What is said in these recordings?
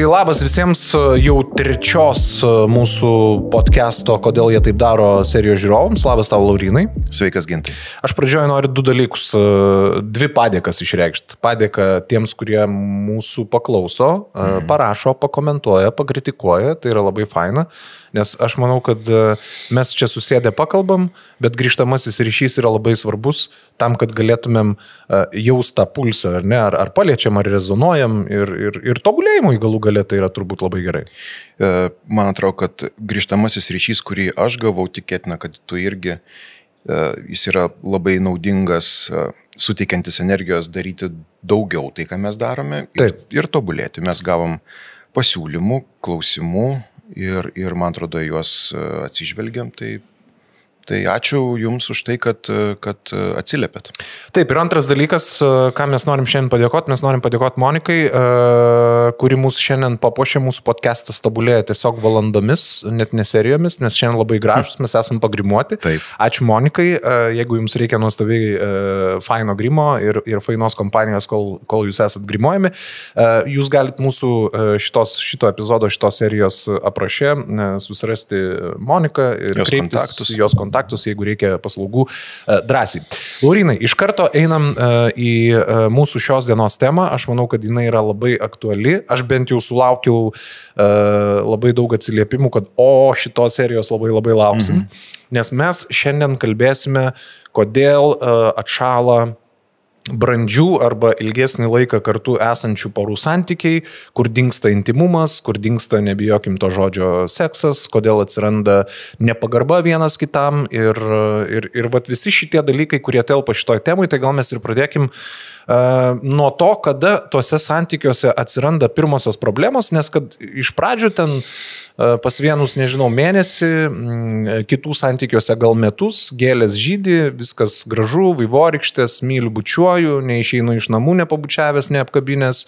labas visiems, jau trečios mūsų podcast'o Kodėl jie taip daro serijos žiūrovams. Labas tau, Laurynai. Sveikas, Gintai. Aš pradžioje noriu du dalykus, dvi padėkas išreikšti. Padėka tiems, kurie mūsų paklauso, parašo, pakomentuoja, pakritikuoja, tai yra labai faina, nes aš manau, kad mes čia susėdę pakalbam, bet grįžtamasis ryšys yra labai svarbus tam, kad galėtumėm jaust tą pulsą, ar ne, ar paliečiam, ar rezonuojam ir tobulėjimui galų galę tai yra turbūt labai gerai. Man atrodo, kad grįžtamasis ryšys, kurį aš gavau, tikėtina, kad tu irgi, jis yra labai naudingas, suteikiantis energijos daryti daugiau tai, ką mes darome ir tobulėti. Mes gavom pasiūlymų, klausimų ir man atrodo, juos atsižvelgiam, tai ačiū Jums už tai, kad atsiliepėt. Taip, ir antras dalykas, ką mes norim šiandien padėkoti, mes norim padėkoti Monikai, kuri mūsų šiandien papuošė, mūsų podcastas tobulėja tiesiog valandomis, net ne serijomis, nes šiandien labai gražus, mes esam pagrimuoti. Taip. Ačiū Monikai, jeigu Jums reikia nuostabiai faino grimo ir fainos kompanijos, kol Jūs esat grimuojami, Jūs galit mūsų šito epizodo, šitos serijos aprašė susirasti Moniką ir kreiptis jos kontaktus, jeigu reikia paslaugų drąsiai. Laurynai, iš karto einam į mūsų šios dienos temą. Aš manau, kad jinai yra labai aktuali. Aš bent jau sulaukiau labai daug atsiliepimų, kad šitos serijos labai lauksim. Nes mes šiandien kalbėsime, kodėl atšąla brandžių arba ilgesnį laiką kartu esančių porų santykiai, kur dingsta intimumas, kur dingsta, nebijokim to žodžio, seksas, kodėl atsiranda nepagarba vienas kitam ir vat visi šitie dalykai, kurie telpa šitoj temai, tai gal mes ir pradėkim nuo to, kada tuose santykiuose atsiranda pirmosios problemos, nes kad iš pradžių ten pas vienus, nežinau, mėnesį, kitų santykiuose gal metus, gėlės žydi, viskas gražu, vaivorykštės, myliu, bučiuoju, neišeinu iš namų, nepabučiavęs, neapkabinęs,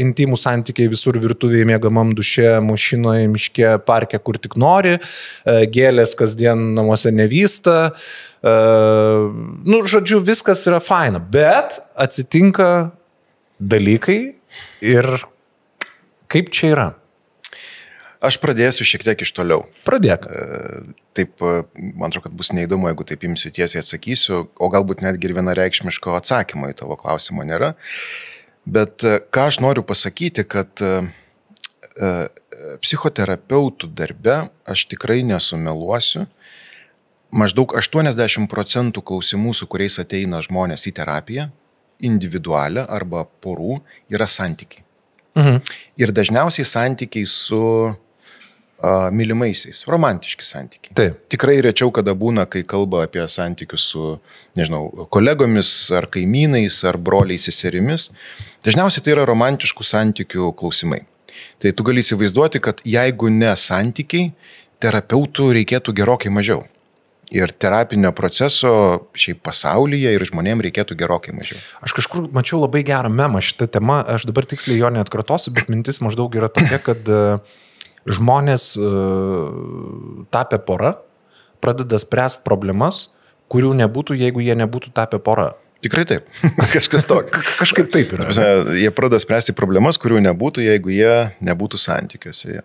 intimų santykiai visur virtuvėje, mėgamam duše, mašinoje, miške, parke, kur tik nori, gėlės kasdien namuose nevysta. Žodžiu, viskas yra faina, bet atsitinka dalykai ir kaip čia yra? Aš pradėsiu šiek tiek iš toliau. Pradėk. Taip, man atrodo, kad bus neįdomu, jeigu taip imsiu tiesiai atsakysiu, o galbūt netgi ir vienareikšmiško atsakymo į tavo klausimą nėra. Bet ką aš noriu pasakyti, kad psichoterapeutų darbe aš tikrai nesumeluosiu. Maždaug 80% klausimų, su kuriais ateina žmonės į terapiją, individualią arba porų, yra santykiai. Ir dažniausiai santykiai su mylimaisiais, romantiški santykiai. Taip. Tikrai rečiau, kada būna, kai kalba apie santykius su, nežinau, kolegomis, ar kaimynais, ar broliais seserimis. Dažniausiai tai yra romantiškų santykių klausimai. Tai tu gali įsivaizduoti, kad jeigu ne santykiai, terapeutų reikėtų gerokai mažiau. Ir terapinio proceso šiaip pasaulyje ir žmonėms reikėtų gerokai mažiau. Aš kažkur mačiau labai gerą memą šitą temą, aš dabar tiksliai jo neatkartosiu, bet mintis maždaug yra tokia, kad žmonės tapę pora pradeda spręsti problemas, kurių nebūtų, jeigu jie nebūtų tapę pora. Tikrai taip. Kažkas tokio. Kažkaip taip yra. Jie pradeda spręsti problemas, kurių nebūtų, jeigu jie nebūtų santykiuose. Ja.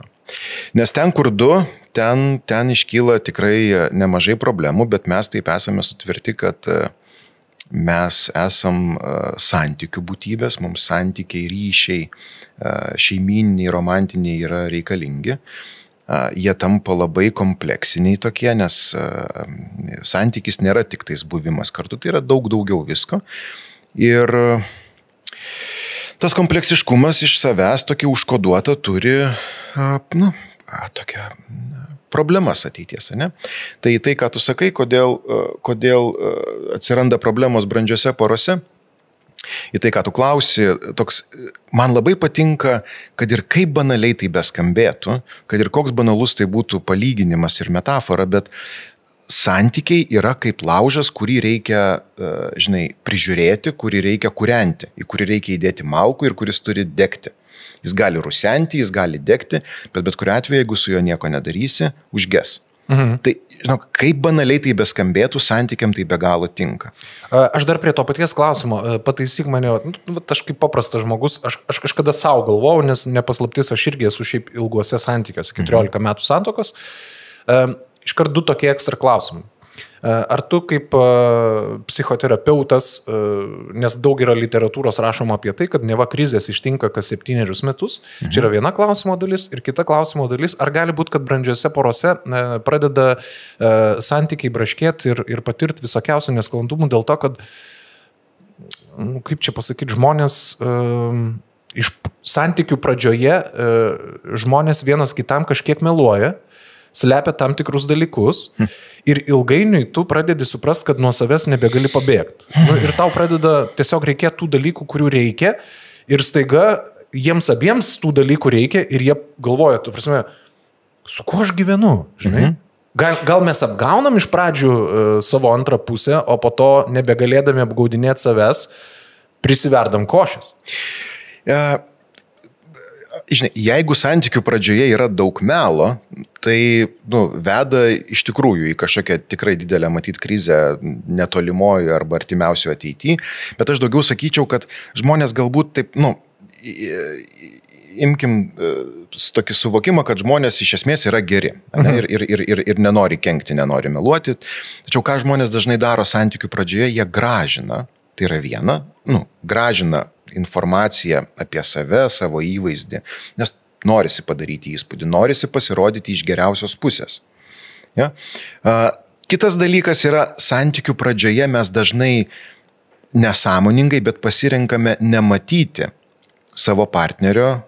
Nes ten, kur du, ten iškyla tikrai nemažai problemų, bet mes taip esame sutvirti, kad mes esam santykių būtybės, mums santykiai, ryšiai, šeimyniniai, romantiniai yra reikalingi. Jie tampa labai kompleksiniai tokie, nes santykis nėra tik tais buvimas kartu, tai yra daug daugiau visko. Ir tas kompleksiškumas iš savęs tokį užkoduotą turi, tokią problemas ateities, ne? Tai, ką tu sakai, kodėl atsiranda problemos brandžiose porose, į tai, ką tu klausi, man labai patinka, kad ir kaip banaliai tai beskambėtų, kad ir koks banalus tai būtų palyginimas ir metafora, bet santykiai yra kaip laužas, kurį reikia, prižiūrėti, kurį reikia kūrenti, į kurį reikia įdėti malkų ir kuris turi degti. Jis gali rusenti, jis gali degti, bet kuriuo atveju, jeigu su juo nieko nedarysi, užges. Tai, žinok, kaip banaliai tai beskambėtų, santykiam tai be galo tinka. Aš dar prie to paties klausimo, pataisyk mane, aš kaip paprastas žmogus, aš kažkada savo galvojau, nes nepaslaptis, aš irgi esu šiaip ilguose santykiuose, 14 metų santokos. Iškart 2 tokie ekstra klausimai. Ar tu kaip psichoterapeutas, nes daug yra literatūros rašoma apie tai, kad neva krizės ištinka kas 7 metus, čia yra viena klausimo dalis ir kita klausimo dalis, ar gali būti, kad brandžiose porose pradeda santykiai braškėti ir patirti visokiausių nesklandumų dėl to, kad, kaip čia pasakyti, žmonės iš santykių pradžioje žmonės vienas kitam kažkiek meluoja, slepia tam tikrus dalykus ir ilgainiui tu pradedi suprast, kad nuo savęs nebegali pabėgti. Ir tau pradeda tiesiog reikėti tų dalykų, kurių reikia ir staiga jiems abiems tų dalykų reikia ir jie galvoja, tu prasme, su kuo aš gyvenu, žinai? Gal mes apgaunam iš pradžių savo antrą pusę, o po to nebegalėdami apgaudinėti savęs, prisiverdam košės. Žinai, jeigu santykių pradžioje yra daug melo, tai veda iš tikrųjų į kažkokią tikrai didelę matyti krizę netolimoje arba artimiausioje ateityje, bet aš daugiau sakyčiau, kad žmonės galbūt taip, imkim tokį suvokimą, kad žmonės iš esmės yra geri ir nenori kenkti, nenori meluoti, tačiau ką žmonės dažnai daro santykių pradžioje, jie gražina, tai yra viena, gražina informaciją apie save, savo įvaizdį, nes norisi padaryti įspūdį, norisi pasirodyti iš geriausios pusės. Ja? Kitas dalykas yra, santykių pradžioje mes dažnai nesąmoningai, bet pasirenkame nematyti savo partnerio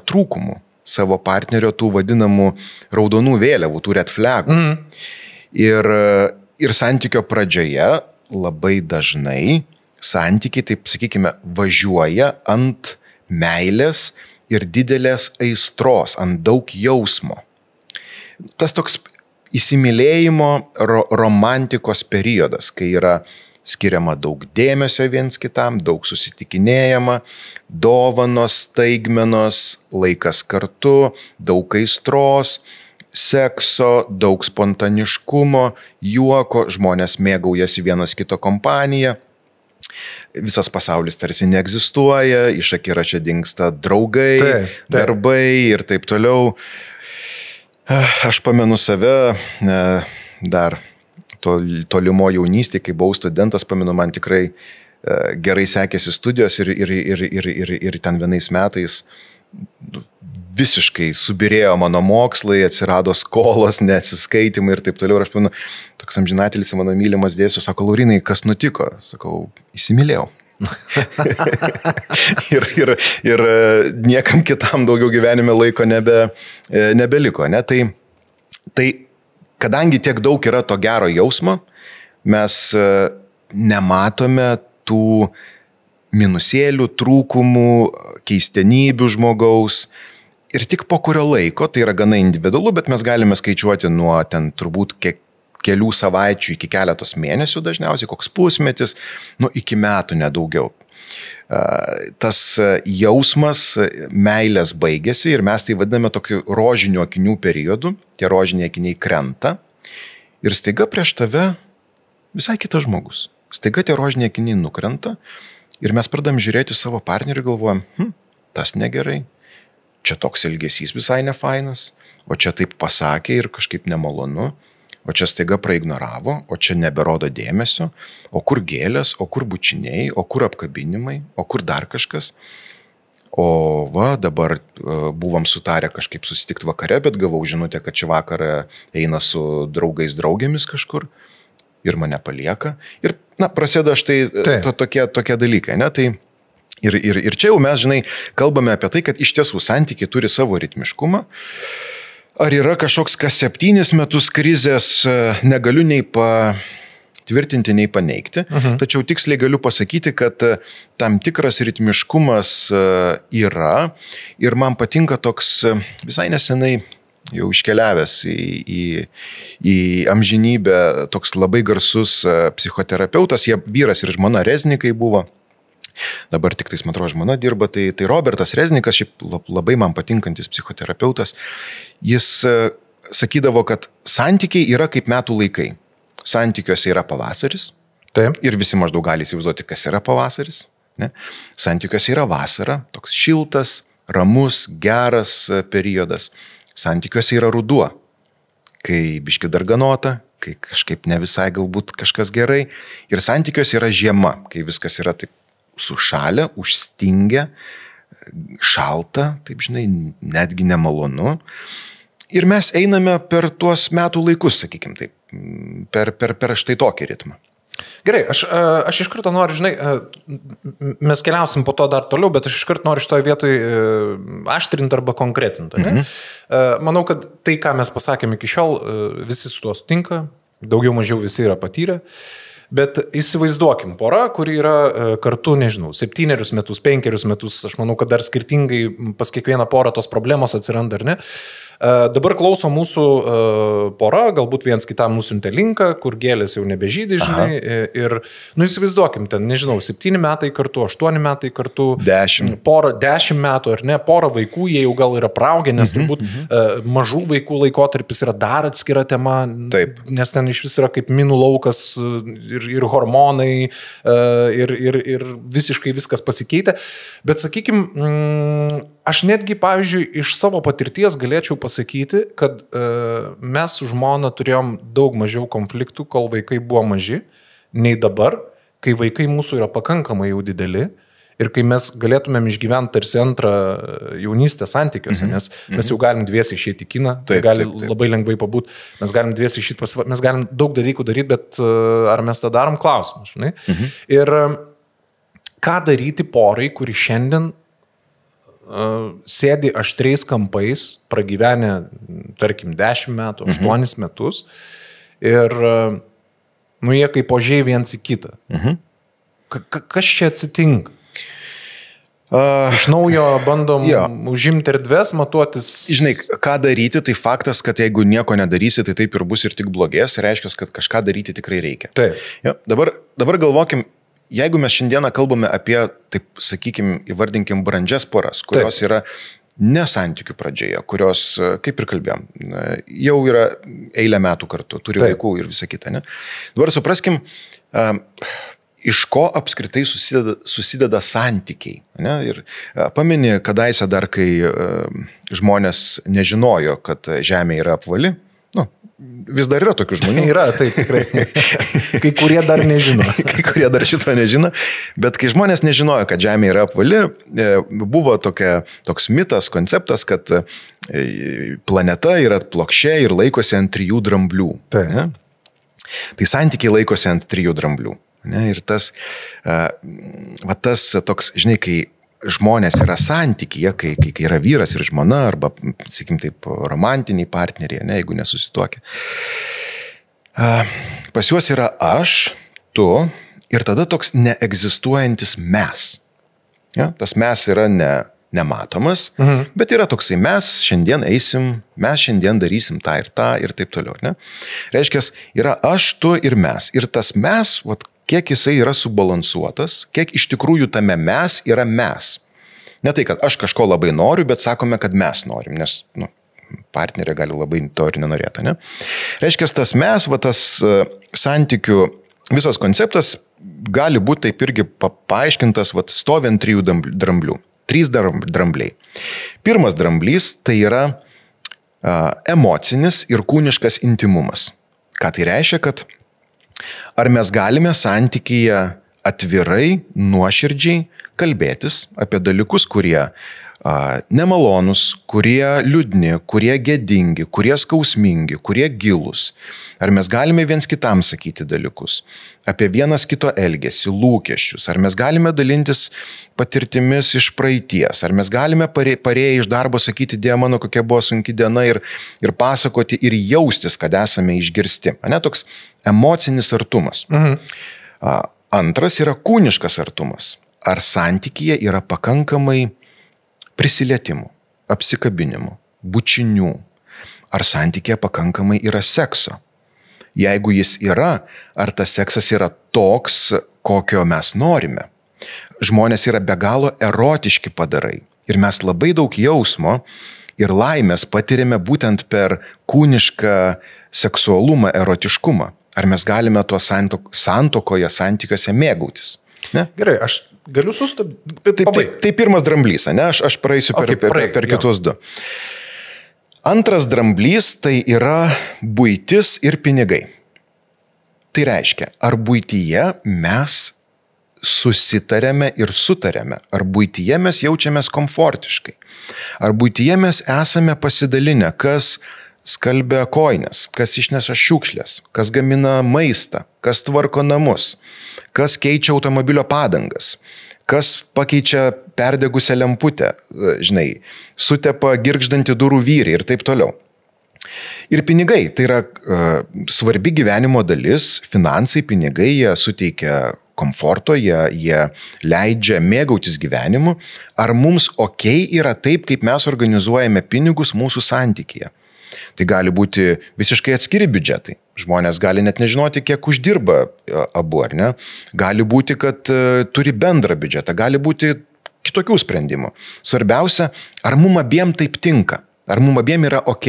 trūkumų, savo partnerio tų vadinamų raudonų vėliavų, tų red flagų. Ir santykio pradžioje labai dažnai santykiai, taip sakykime, važiuoja ant meilės ir didelės aistros, ant daug jausmo. Tas toks įsimylėjimo romantikos periodas, kai yra skiriama daug dėmesio viens kitam, daug susitikinėjama, dovanos, staigmenos, laikas kartu, daug aistros, sekso, daug spontaniškumo, juoko, žmonės mėgaujasi vienas kito kompaniją. Visas pasaulis tarsi neegzistuoja, iš akiračio dingsta draugai, darbai ir taip toliau. Aš pamenu save dar tolimo jaunystėje, kai buvau studentas, pamenu, man tikrai gerai sekėsi studijos ir ten vienais metais visiškai subirėjo mano mokslai, atsirado skolos, neatsiskaitimai ir taip toliau. Ir aš pamenu, toks amžinatelis mano mylimas dėstytojas sako, Laurinai, kas nutiko? Sakau, įsimylėjau. ir niekam kitam daugiau gyvenime laiko nebeliko. Ne? Tai kadangi tiek daug yra to gero jausmo, mes nematome tų minusėlių, trūkumų, keistenybių žmogaus. Ir tik po kurio laiko, tai yra gana individualu, bet mes galime skaičiuoti nuo ten turbūt kelių savaičių iki keletos mėnesių dažniausiai, koks pusmetis, iki metų nedaugiau. Tas jausmas meilės baigėsi ir mes tai vadiname tokiu rožinių akinių periodu, tie rožiniai akiniai krenta ir staiga prieš tave visai kitas žmogus. Staiga tie rožiniai akiniai nukrenta ir mes pradam žiūrėti savo partnerį ir galvojam, tas negerai. Čia toks elgesys visai nefainas, o čia taip pasakė ir kažkaip nemalonu, o čia staiga praignoravo, o čia neberodo dėmesio, o kur gėlės, o kur bučiniai, o kur apkabinimai, o kur dar kažkas. O dabar buvom sutarę kažkaip susitikti vakare, bet gavau žinutę, kad šį vakarą eina su draugais draugėmis kažkur ir mane palieka. Ir prasideda štai tokie dalykai, ne? Tai Ir čia jau mes, žinai, kalbame apie tai, kad iš tiesų santykiai turi savo ritmiškumą. Ar yra kažkoks kas 7 metus krizės, negaliu nei patvirtinti, nei paneigti. Tačiau tiksliai galiu pasakyti, kad tam tikras ritmiškumas yra. Ir man patinka toks visai nesenai jau iškeliavęs į amžinybę toks labai garsus psichoterapeutas, jie vyras ir žmona Reznikai buvo. Dabar tik tais, man atrodo, žmona dirba, tai Robertas Reznikas, šiaip labai man patinkantis psichoterapeutas, jis sakydavo, kad santykiai yra kaip metų laikai. Santykiuose yra pavasaris. Taip. Ir visi maždaug gali įsivaizduoti, kas yra pavasaris. Ne? Santykiuose yra vasara, toks šiltas, ramus, geras periodas. Santykiuose yra ruduo, kai biški darganota, kai kažkaip ne visai galbūt kažkas gerai. Ir santykiuose yra žiema, kai viskas yra taip sušalę, užstingę, šalta, taip žinai, netgi nemalonu. Ir mes einame per tuos metų laikus, sakykim taip, per štai tokį ritmą. Gerai, aš iš karto noriu, žinai, mes keliausim po to dar toliau, bet aš iš karto noriu šitoje vietoje aštrinti arba konkretinti. Manau, kad tai, ką mes pasakėme iki šiol, visi su tuo sutinka, daugiau mažiau visi yra patyrę. Bet įsivaizduokim, pora, kuri yra kartu, nežinau, 7 metus, 5 metus, aš manau, kad dar skirtingai pas kiekvieną porą tos problemos atsiranda, ar ne? Dabar klauso mūsų pora, galbūt viens kitam nusiuntė linką, kur gėlės jau nebežydė, žinai, ir, įsivaizduokim, ten, nežinau, 7 metai kartu, 8 metai kartu, 10 metų, ar ne, pora vaikų, jie jau gal yra praaugę, nes turbūt mažų vaikų laikotarpis yra dar atskira tema, Taip. Nes ten iš vis yra kaip minų laukas ir hormonai, ir visiškai viskas pasikeitė, bet sakykim, aš netgi, pavyzdžiui, iš savo patirties galėčiau pasakyti, kad mes su žmona turėjom daug mažiau konfliktų, kol vaikai buvo maži, nei dabar, kai vaikai mūsų yra pakankamai jau dideli ir kai mes galėtumėm išgyventi tarsi antrą jaunystę santykiuose, nes mes jau galim dviesi išėti į kiną, gali labai lengvai pabūt, mes galim dviesi išėti, mes galim daug dalykų daryti, bet ar mes tą darom, klausimas, žinai. Ir ką daryti porai, kuri šiandien sėdi aštriais kampais, pragyvenę, tarkim, 10 metų, 8 metus ir, jie kaip ožiai viens į kitą. Kas čia atsitinka? Iš naujo bandom užimti erdves, matuotis. Žinai, ką daryti, tai faktas, kad jeigu nieko nedarysi, tai taip ir bus ir tik blogės, reiškia, kad kažką daryti tikrai reikia. Taip. Ja, dabar galvokim, jeigu mes šiandieną kalbame apie, taip sakykim, įvardinkim brandžias poras, kurios yra ne santykių pradžioje, kurios, kaip ir kalbėjom, jau yra eilę metų kartu, turi vaikų ir visa kita. Ne? Dabar supraskim, iš ko apskritai susideda santykiai. Ne? Ir pameni, kadaise dar, kai žmonės nežinojo, kad Žemė yra apvali, vis dar yra tokių žmonių. Yra, taip, tikrai. Kai kurie dar nežino. Kai kurie dar šito nežino. Bet kai žmonės nežinojo, kad Žemė yra apvali, buvo toks mitas, konceptas, kad planeta yra plokščia ir laikosi ant 3 dramblių. Ne? Tai santykiai laikosi ant 3 dramblių. Ne? Ir tas toks, žinai, kai žmonės yra santykyje, kai yra vyras ir žmona, arba, sakykim taip, romantiniai partneriai, ne, jeigu nesusituokia. Pas juos yra aš, tu ir tada toks neegzistuojantis mes. Ja? Tas mes yra nematomas, bet yra toksai mes šiandien eisim, mes šiandien darysim tą ir taip toliau. Ne? Reiškia, yra aš, tu ir mes. Ir tas mes, kiek jisai yra subalansuotas, kiek iš tikrųjų tame mes yra mes. Ne tai, kad aš kažko labai noriu, bet sakome, kad mes norim, nes partnerė gali labai to ir nenorėti. Ne? Reiškia, tas mes, tas santykių, visas konceptas gali būti taip irgi paaiškintas, stovi ant 3 dramblių. 3 drambliai. Pirmas dramblys tai yra emocinis ir kūniškas intimumas. Ką tai reiškia, kad ar mes galime santykyje atvirai, nuoširdžiai kalbėtis apie dalykus, kurie nemalonus, kurie liūdni, kurie gėdingi, kurie skausmingi, kurie gilūs. Ar mes galime viens kitam sakyti dalykus apie vienas kito elgesį, lūkesčius, ar mes galime dalintis patirtimis iš praeities, ar mes galime parėję iš darbo sakyti, Dieve mano, kokia buvo sunki diena ir pasakoti ir jaustis, kad esame išgirsti. Ne, toks emocinis artumas. Antras yra kūniškas artumas. Ar santykyje yra pakankamai prisilietimų, apsikabinimų, bučinių? Ar santykyje pakankamai yra sekso? Jeigu jis yra, ar tas seksas yra toks, kokio mes norime? Žmonės yra be galo erotiški padarai. Ir mes labai daug jausmo ir laimės patiriame būtent per kūnišką seksualumą, erotiškumą. Ar mes galime tuo santuokoje, santykiuose mėgautis? Ne? Gerai, aš galiu sustabdyti. Tai pirmas dramblys, ne? Aš praeisiu per kitus du. Antras dramblys tai yra buitis ir pinigai. Tai reiškia, ar buityje mes susitarėme ir sutarėme, ar buityje mes jaučiamės komfortiškai, ar buityje mes esame pasidalinę, kas skalbia kojines, kas išneša šiukšlės, kas gamina maistą, kas tvarko namus, kas keičia automobilio padangas, kas pakeičia perdegusią lemputę, žinai, sutepa girgždantį durų vyrį ir taip toliau. Ir pinigai, tai yra svarbi gyvenimo dalis, finansai, pinigai, jie suteikia komforto, jie leidžia mėgautis gyvenimu. Ar mums yra taip, kaip mes organizuojame pinigus mūsų santykyje? Tai gali būti visiškai atskiri biudžetai. Žmonės gali net nežinoti, kiek uždirba abu, ar ne? Gali būti, kad turi bendrą biudžetą, gali būti kitokių sprendimų. Svarbiausia, ar mum abiem taip tinka? Ar mum abiem yra ok?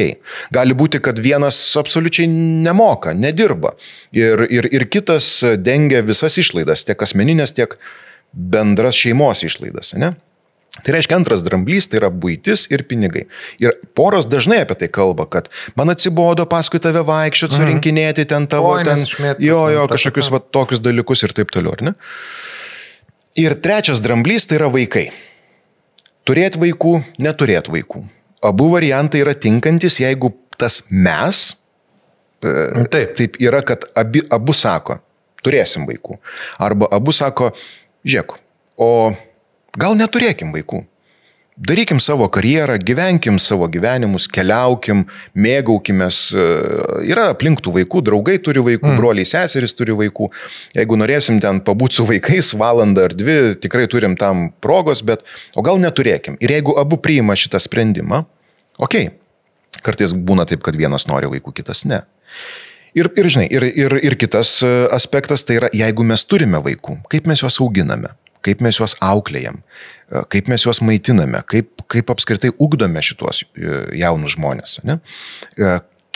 Gali būti, kad vienas absoliučiai nemoka, nedirba ir kitas dengia visas išlaidas, tiek asmeninės, tiek bendras šeimos išlaidas, ne? Tai reiškia, antras dramblys tai yra buitis ir pinigai. Ir poros dažnai apie tai kalba, kad man atsibodo paskui tave vaikščiot, surinkinėti ten tavo, kažkokius tokius dalykus ir taip toliau, ne? Ir trečias dramblys tai yra vaikai. Turėti vaikų, neturėti vaikų. Abu variantai yra tinkantis, jeigu tas mes, taip yra, kad abu sako, turėsim vaikų. Arba abu sako, žiūrėk, o gal neturėkim vaikų. Darykim savo karjerą, gyvenkim savo gyvenimus, keliaukim, mėgaukimės. Yra aplink tų vaikų, draugai turi vaikų, broliai seserys turi vaikų. Jeigu norėsim ten pabūti su vaikais valandą ar dvi, tikrai turim tam progos, bet o gal neturėkim. Ir jeigu abu priima šitą sprendimą, okei. Kartais būna taip, kad vienas nori vaikų, kitas ne. Ir žinai, ir kitas aspektas tai yra, jeigu mes turime vaikų, kaip mes juos auginame, kaip mes juos auklėjam, kaip mes juos maitiname, kaip apskritai ugdome šitos jaunus žmonės, ne?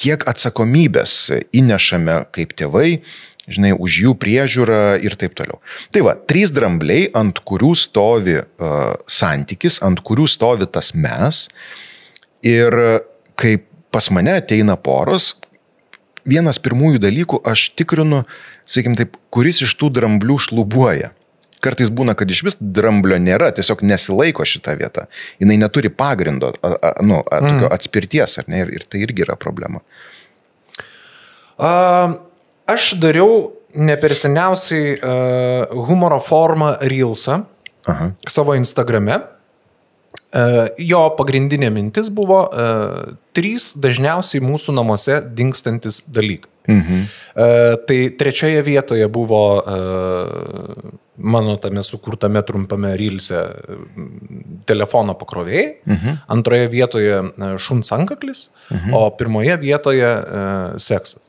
Kiek atsakomybės įnešame kaip tėvai, žinai, už jų priežiūrą ir taip toliau. Tai va, 3 drambliai, ant kurių stovi santykis, ant kurių stovi tas mes. Ir kai pas mane ateina poros, vienas pirmųjų dalykų aš tikrinu, sakykim taip, kuris iš tų dramblių šlubuoja. Kartais būna, kad iš vis dramblio nėra, tiesiog nesilaiko šitą vietą. Jinai neturi pagrindo, tokio atspirties, ar ne? Ir tai irgi yra problema. Aš dariau ne per seniausiai humoro formą Reelsą savo Instagrame. Jo pagrindinė mintis buvo 3 dažniausiai mūsų namuose dingstantis dalykai. Tai trečioje vietoje buvo mano tame sukurtame trumpame Reelse telefono pakrovėjai, antroje vietoje šuns antkaklis, o pirmoje vietoje seksas.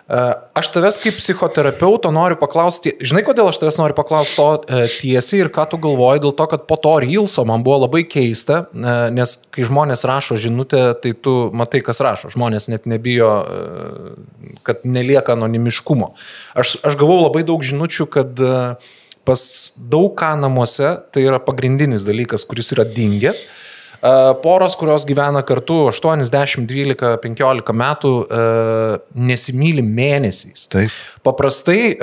Aš tavęs kaip psichoterapeuto noriu paklausti, žinai, kodėl aš tavęs noriu paklausti to tiesiai ir ką tu galvoji, dėl to, kad po to Reelso man buvo labai keista, nes kai žmonės rašo žinutę, tai tu matai, kas rašo, žmonės net nebijo, kad nelieka anonimiškumo. Aš gavau labai daug žinučių, kad pas daug ką namuose tai yra pagrindinis dalykas, kuris yra dingęs. Poros, kurios gyvena kartu 8, 10, 12, 15 metų, nesimyli mėnesiais. Taip. Paprastai,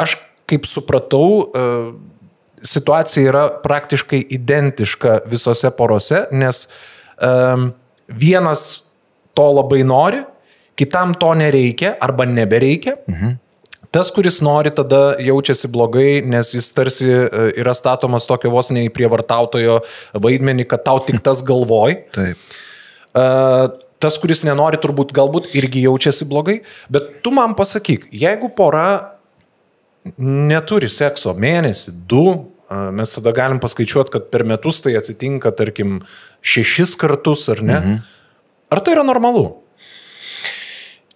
aš kaip supratau, situacija yra praktiškai identiška visose porose, nes vienas to labai nori, kitam to nereikia arba nebereikia. Tas, kuris nori, tada jaučiasi blogai, nes jis tarsi yra statomas tokio vos ne į prievartautojo vaidmenį, kad tau tik tas galvoj. Taip. Tas, kuris nenori, galbūt irgi jaučiasi blogai. Bet tu man pasakyk, jeigu pora neturi sekso mėnesį, 2, mes tada galim paskaičiuoti, kad per metus tai atsitinka, tarkim, 6 kartus, ar ne? Ar tai yra normalu?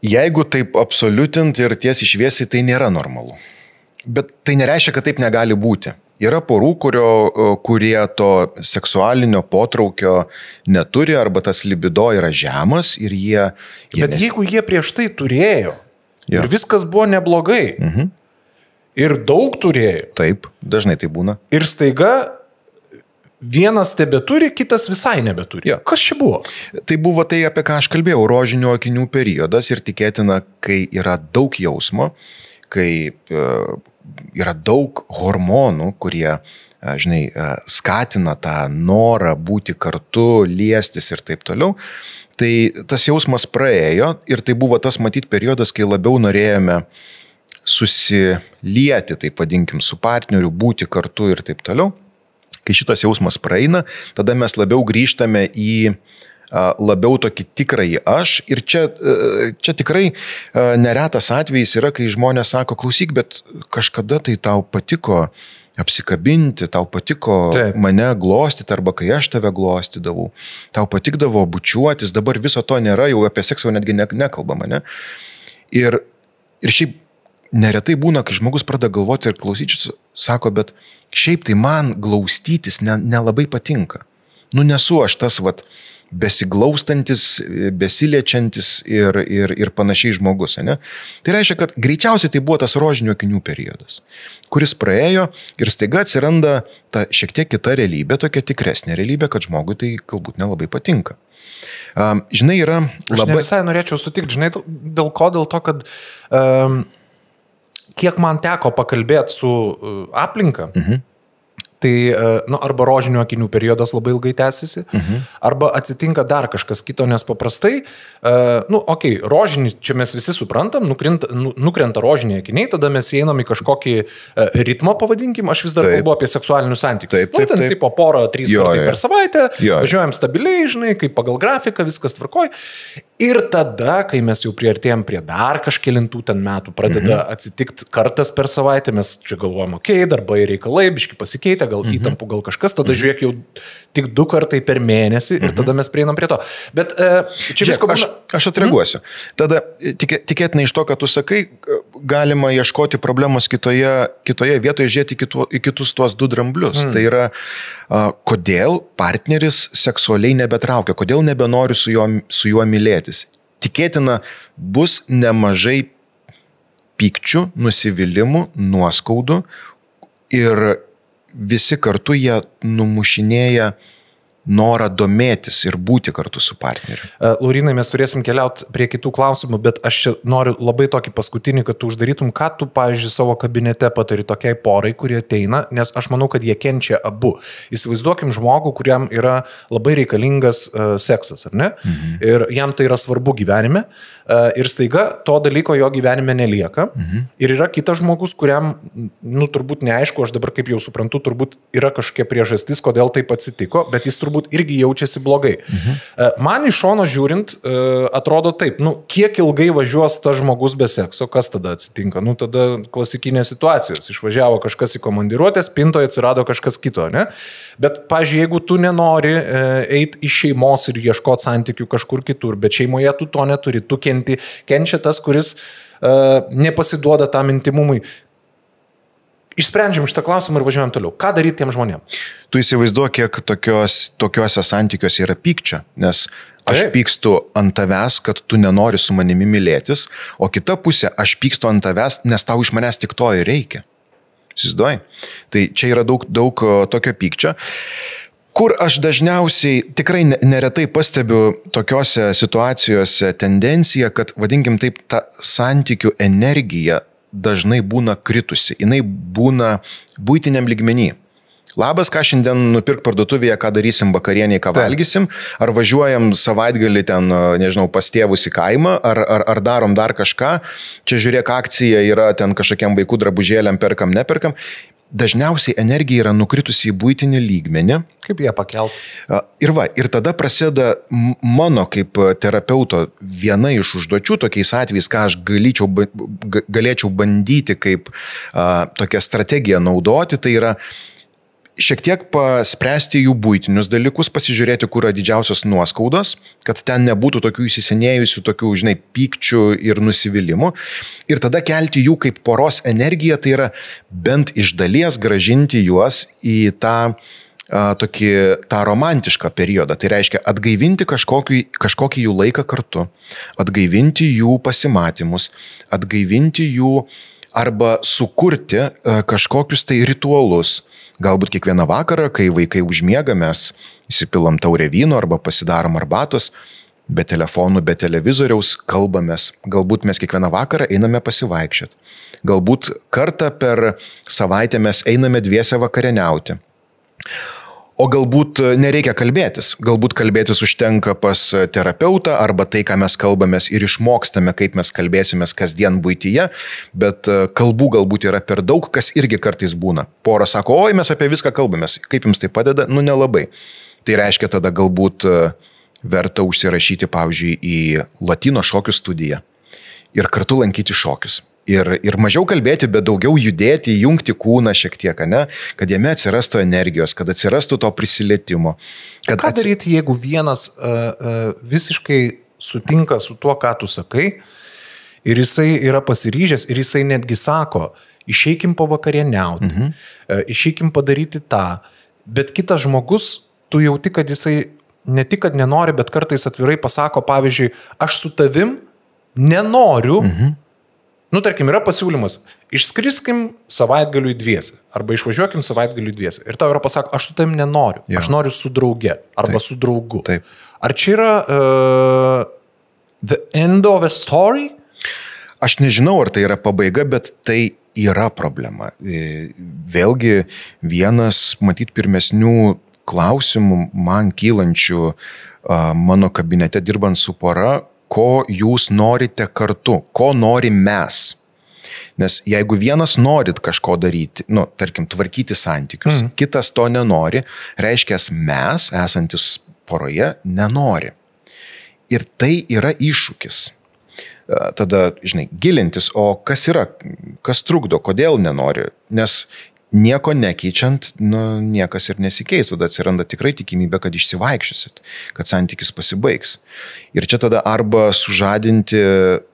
Jeigu taip absoliutinti ir tiesiai šviesiai, tai nėra normalu. Bet tai nereiškia, kad taip negali būti. Yra porų, kurie to seksualinio potraukio neturi arba tas libido yra žemas ir jie Bet jeigu jie prieš tai turėjo ir viskas buvo neblogai ir daug turėjo. Taip, dažnai tai būna. Ir staiga vienas tebeturi, kitas visai nebeturi. Kas čia buvo? Tai buvo tai, apie ką aš kalbėjau, rožinių akinių periodas ir tikėtina, kai yra daug jausmo, kai yra daug hormonų, kurie, žinai, skatina tą norą būti kartu, liestis ir taip toliau. Tai tas jausmas praėjo ir tai buvo tas matyt periodas, kai labiau norėjome susilieti, taip vadinkim, su partneriu, būti kartu ir taip toliau. Kai šitas jausmas praeina, tada mes labiau grįžtame į labiau tokį tikrąjį aš ir čia tikrai neretas atvejis yra, kai žmonės sako, klausyk, bet kažkada tai tau patiko apsikabinti, tau patiko mane glostyti arba kai aš tave glostydavau, tau patikdavo bučiuotis, dabar viso to nėra, jau apie seksą netgi nekalbama, ne? Ir šiaip neretai būna, kai žmogus pradeda galvoti ir klausytis, sako, bet šiaip tai man glaustytis nelabai patinka. Nesu aš tas besiglaustantis, besiliečiantis ir panašiai žmogus. Ne? Tai reiškia, kad greičiausiai tai buvo tas rožinių akinių periodas, kuris praėjo ir staiga atsiranda ta šiek tiek kita realybė, tokia tikresnė realybė, kad žmogui tai galbūt nelabai patinka. Žinai, yra labai... Aš ne visai norėčiau sutikti, žinai, dėl to, kad kiek man teko pakalbėti su aplinka, tai arba rožinių akinių periodas labai ilgai tęsiasi, arba atsitinka dar kažkas kito, nes paprastai, rožinį, čia mes visi suprantam, nukrenta rožiniai akiniai, tada mes įeinam į kažkokį ritmą, pavadinkim, aš vis dar kalbu apie seksualinius santykius. Ten tipo porą, 3 kartai per savaitę, važiuojam stabiliai, žinai, kaip pagal grafiką, viskas tvarkoj. Ir tada, kai mes jau priartėjom prie dar kažkelintų ten metų, pradeda atsitikti kartas per savaitę, mes čia galvojam, darbai reikalai, biški pasikeitė, gal įtampų, gal kažkas, tada žiūrėk jau tik 2 kartai per mėnesį ir tada mes prieinam prie to. Bet čia visko būna... Aš atreaguosiu. Tada tikėtina iš to, kad tu sakai, galima ieškoti problemos kitoje vietoje, žiūrėti į kitus tuos 2 dramblius. Tai yra, kodėl partneris seksualiai nebetraukia, kodėl nebenori su juo mylėtis. Tikėtina bus nemažai pykčių, nusivylimų, nuoskaudų ir visi kartu jie numušinėja norą domėtis ir būti kartu su partneriu. Laurinai, mes turėsim keliauti prie kitų klausimų, bet aš čia noriu labai tokį paskutinį, kad tu uždarytum, ką tu, pavyzdžiui, savo kabinete patari tokiai porai, kurie ateina, nes aš manau, kad jie kenčia abu. Įsivaizduokim žmogų, kuriam yra labai reikalingas seksas, ar ne? Ir jam tai yra svarbu gyvenime. Ir staiga to dalyko jo gyvenime nelieka. Ir yra kitas žmogus, kuriam, turbūt neaišku, aš dabar kaip jau suprantu, turbūt yra kažkokia priežastis, kodėl taip atsitiko, bet jis turbūt irgi jaučiasi blogai. Man iš šono žiūrint, atrodo taip, kiek ilgai važiuos tas žmogus be sekso, kas tada atsitinka? Tada klasikinės situacijos. Išvažiavo kažkas į komandiruotę, spintoje atsirado kažkas kito, ne? Bet, pavyzdžiui, jeigu tu nenori eiti iš šeimos ir ieškoti santykių kažkur kitur, bet šeimoje tu to neturi, tu kenčia tas, kuris nepasiduoda tam intimumui. Išsprendžiam šitą klausimą ir važiuojam toliau. Ką daryti tiem žmonėms? Tu įsivaizduok, kiek tokiuose santykiuose yra pykčia, nes aš pykstu ant tavęs, kad tu nenori su manimi mylėtis, o kita pusė, aš pykstu ant tavęs, nes tau iš manęs tik to ir reikia. Įsivaizduoji? Tai čia yra daug tokio pykčio. Kur aš dažniausiai, tikrai neretai pastebiu tokiose situacijose tendenciją, kad, vadinkim taip, ta santykių energija dažnai būna kritusi, jinai būna buitiniam lygmenį. Labas, ką šiandien nupirk parduotuvėje, ką darysim vakarieniai, ką valgysim, ar važiuojam savaitgalį ten, nežinau, pas tėvus į kaimą, ar darom dar kažką, čia žiūrėk, akcija yra ten kažkokiam vaikų drabužėliam, perkam, neperkam. Dažniausiai energija yra nukritusi į buitinį lygmenį. Kaip ją pakelt? Ir tada prasideda mano kaip terapeuto viena iš užduočių, tokiais atvejais, ką aš galėčiau bandyti kaip tokią strategiją naudoti, tai yra šiek tiek paspręsti jų buitinius dalykus, pasižiūrėti, kur yra didžiausios nuoskaudos, kad ten nebūtų tokių įsisenėjusių, tokių, pykčių ir nusivylimų. Ir tada kelti jų kaip poros energiją, tai yra bent iš dalies gražinti juos į tą romantišką periodą. Tai reiškia atgaivinti kažkokį jų laiką kartu, atgaivinti jų pasimatymus, atgaivinti jų arba sukurti kažkokius tai ritualus. Galbūt kiekvieną vakarą, kai vaikai užmiega, mes įsipilam taurę vyno arba pasidarom arbatos, be telefonų, be televizoriaus, kalbamės. Galbūt mes kiekvieną vakarą einame pasivaikščioti. Galbūt kartą per savaitę mes einame dviese vakarieniauti. O galbūt nereikia kalbėtis. Galbūt kalbėtis užtenka pas terapeutą arba tai, ką mes kalbamės ir išmokstame, kaip mes kalbėsimės kasdien buityje, bet kalbų galbūt yra per daug, kas irgi kartais būna. Pora sako, oi, mes apie viską kalbamės. Kaip jums tai padeda? Nelabai. Tai reiškia tada galbūt verta užsirašyti, pavyzdžiui, į latino šokių studiją ir kartu lankyti šokius. Ir mažiau kalbėti, bet daugiau judėti, jungti kūną šiek tiek, ne? Kad jame atsirastų energijos, kad atsirastų to prisilietimo. Ką daryti, jeigu vienas visiškai sutinka su tuo, ką tu sakai, ir jisai yra pasiryžęs, ir jisai netgi sako, išeikim pavakarieniauti, išeikim padaryti tą, bet kitas žmogus, tu jauti, kad jisai ne tik, kad nenori, bet kartais atvirai pasako, pavyzdžiui, aš su tavim nenoriu, tarkim, yra pasiūlymas, išskriskim savaitgaliui dviese, arba išvažiuokim savaitgaliui dviese. Ir tau yra pasako, aš su tavim nenoriu, aš noriu su drauge, arba su draugu. Taip. Ar čia yra the end of a story? Aš nežinau, ar tai yra pabaiga, bet tai yra problema. Vėlgi, vienas, matyt, pirmesnių klausimų man kylančių mano kabinete dirbant su pora, ko jūs norite kartu, ko norim mes. Nes jeigu vienas norit kažko daryti, tarkim, tvarkyti santykius, kitas to nenori, reiškia, mes, esantis poroje, nenori. Ir tai yra iššūkis. Tada, gilintis, o kas yra, kas trukdo, kodėl nenori, nes nieko nekeičiant, niekas ir nesikeis, tada atsiranda tikrai tikimybė, kad išsivaikščiosit, kad santykis pasibaigs. Ir čia tada arba sužadinti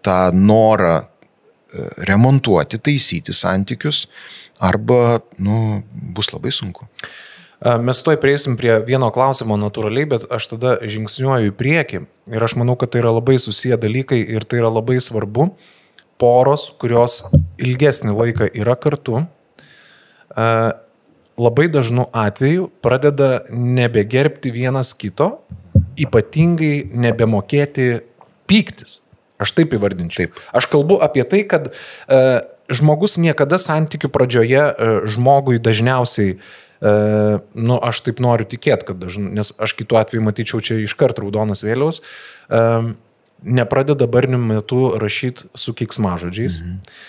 tą norą remontuoti, taisyti santykius, arba, bus labai sunku. Mes tuoj prieisim prie vieno klausimo natūraliai, bet aš tada žingsniuoju į priekį ir aš manau, kad tai yra labai susiję dalykai ir tai yra labai svarbu. Poros, kurios ilgesnį laiką yra kartu, labai dažnu atveju pradeda nebegerbti vienas kito, ypatingai nebemokėti pyktis. Aš taip įvardinčiau. Taip. Aš kalbu apie tai, kad žmogus niekada santykių pradžioje žmogui dažniausiai, aš taip noriu tikėti, kad nes aš kitu atveju matyčiau čia iškart raudonas vėliaus, nepradeda barnių metu rašyti su keiksmažodžiais,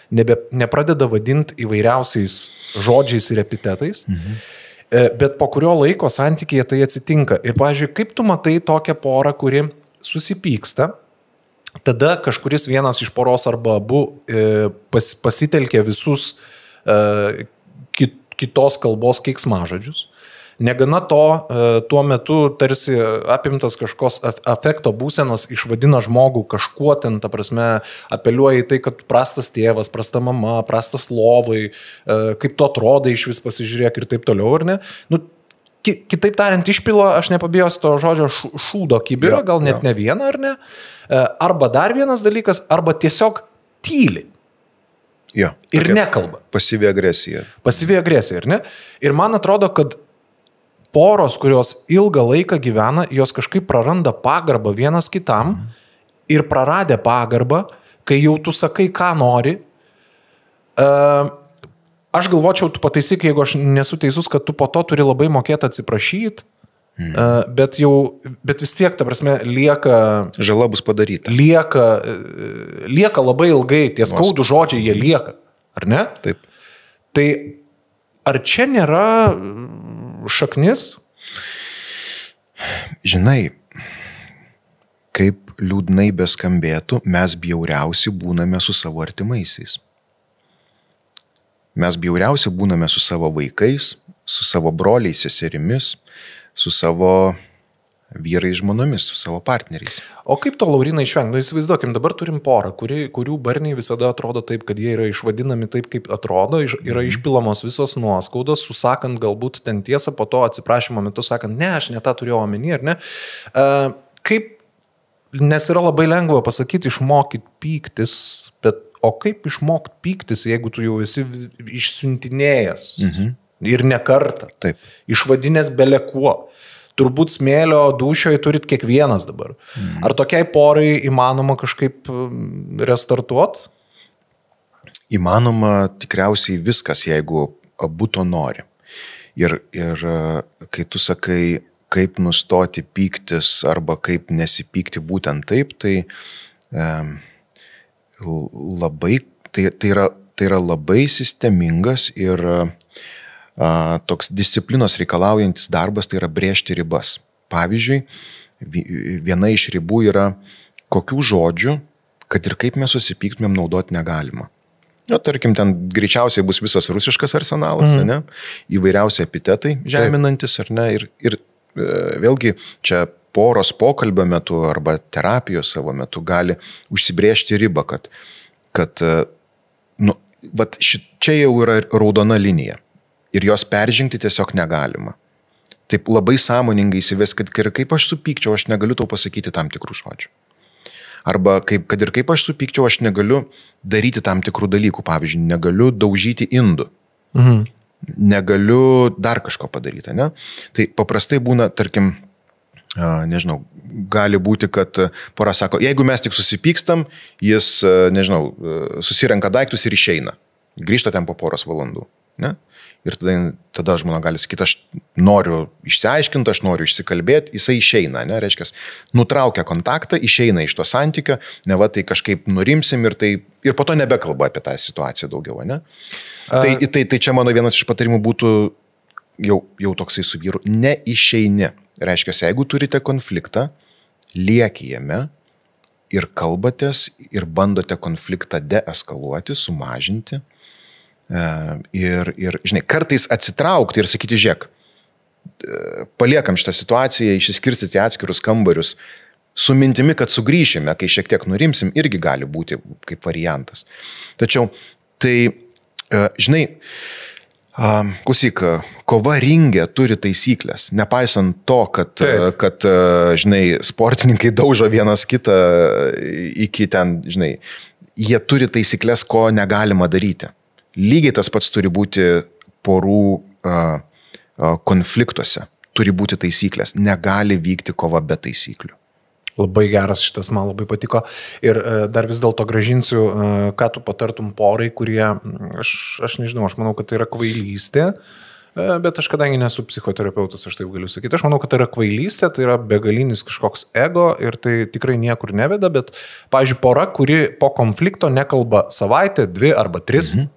nepradeda vadinti įvairiausiais žodžiais ir epitetais, bet po kurio laiko santykyje tai atsitinka. Ir, pavyzdžiui, kaip tu matai tokią porą, kuri susipyksta, tada kažkuris vienas iš poros arba abu pasitelkia visus kitos kalbos keiksmažodžius. Negana to, tuo metu tarsi apimtas kažkos afekto būsenos išvadina žmogų kažkuo ten, ta prasme, apeliuoja į tai, kad prastas tėvas, prasta mama, prastas lovai, kaip tu atrodai iš vis pasižiūrėk ir taip toliau, ar ne? Kitaip tariant, išpila, aš nepabijosiu to žodžio, šūdo kibirą, gal net ne vieną, ar ne? Arba dar vienas dalykas, arba tiesiog tyli. Ir nekalba. Pasyvi agresija. Pasyvi agresija, ar ne? Ir man atrodo, kad poros, kurios ilgą laiką gyvena, jos kažkaip praranda pagarbą vienas kitam ir praradę pagarbą, kai jau tu sakai, ką nori. Aš galvočiau, tu pataisyk, jeigu aš nesu teisus, kad tu po to turi labai mokėti atsiprašyti, bet vis tiek, ta prasme, žala bus padaryta. Lieka labai ilgai, tie skaudų žodžiai, jie lieka, ar ne? Taip. Tai ar čia nėra šaknis? Žinai, kaip liūdnai beskambėtų, mes bjauriausi būname su savo artimaisiais. Mes bjauriausi būname su savo vaikais, su savo broliais, seserimis, su savo vyrais, žmonomis, su savo partneriais. O kaip to, Lauryna, išvengti? Įsivaizduokim, dabar turim porą, kurių barniai visada atrodo taip, kad jie yra išvadinami taip, kaip atrodo, yra išpilamos visos nuoskaudos, susakant galbūt ten tiesą, po to atsiprašymo metu sakant, ne, aš ne tą turėjau omeny, ar ne? Nes yra labai lengva pasakyti, išmokyti pyktis, bet o kaip išmokti pyktis, jeigu tu jau esi išsiuntinėjęs ir ne kartą, išvadinęs bele kuo? Turbūt smėlio dūšioje turit kiekvienas dabar. Ar tokiai porai įmanoma kažkaip restartuoti? Įmanoma tikriausiai viskas, jeigu abu to nori. Ir kai tu sakai, kaip nustoti pyktis arba kaip nesipykti būtent taip, tai yra labai sistemingas ir toks disciplinos reikalaujantis darbas, tai yra brėžti ribas. Pavyzdžiui, viena iš ribų yra, kokių žodžių, kad ir kaip mes susipyktumėm, naudoti negalima. Tarkim, ten greičiausiai bus visas rusiškas arsenalas, ne? Įvairiausi epitetai žeminantis, ar ne? Ir vėlgi čia poros pokalbio metu arba terapijos savo metu gali užsibrėžti ribą, kad čia jau yra raudona linija. Ir jos peržengti tiesiog negalima. Taip labai sąmoningai įsives, kad kaip aš supykčiau, aš negaliu tau pasakyti tam tikrų žodžių. Arba kad ir kaip aš supykčiau, aš negaliu daryti tam tikrų dalykų. Pavyzdžiui, negaliu daužyti indų. Negaliu dar kažko padaryti. Ne? Tai paprastai būna, tarkim, nežinau, gali būti, kad pora sako, jeigu mes tik susipykstam, jis, nežinau, susirenka daiktus ir išeina. Grįžta ten po poros valandų. Ne? Ir tada žmona gali sakyti, aš noriu išsiaiškinti, aš noriu išsikalbėti, jisai išeina, ne, reiškia, nutraukia kontaktą, išeina iš to santykio, ne va, tai kažkaip nurimsim ir po to nebekalba apie tą situaciją daugiau, ne. Tai čia mano vienas iš patarimų būtų jau toksai su vyru, neišeini. Reiškia, jeigu turite konfliktą, lieki jame ir kalbatės ir bandote konfliktą deeskaluoti, sumažinti. Ir žinai, kartais atsitraukti ir sakyti, žiūrėk, paliekam šitą situaciją, išsiskirstyti atskirus kambarius, su mintimi, kad sugrįšime, kai šiek tiek nurimsim, irgi gali būti kaip variantas. Tačiau, žinai, klausyk, kova ringe turi taisyklės, nepaisant to, kad žinai, sportininkai daužo vienas kitą iki ten, žinai, jie turi taisyklės, ko negalima daryti. Lygiai tas pats turi būti porų konfliktuose. Turi būti taisyklės. Negali vykti kova be taisyklių. Labai geras šitas, man labai patiko. Ir dar vis dėlto gražinsiu, ką tu patartum porai, kurie, aš nežinau, aš manau, kad tai yra kvailystė, bet aš kadangi nesu psichoterapeutas, aš taip galiu sakyti. Aš manau, kad tai yra kvailystė, tai yra begalinis kažkoks ego ir tai tikrai niekur neveda, bet, pavyzdžiui, pora, kuri po konflikto nekalba savaitę, 2 arba 3,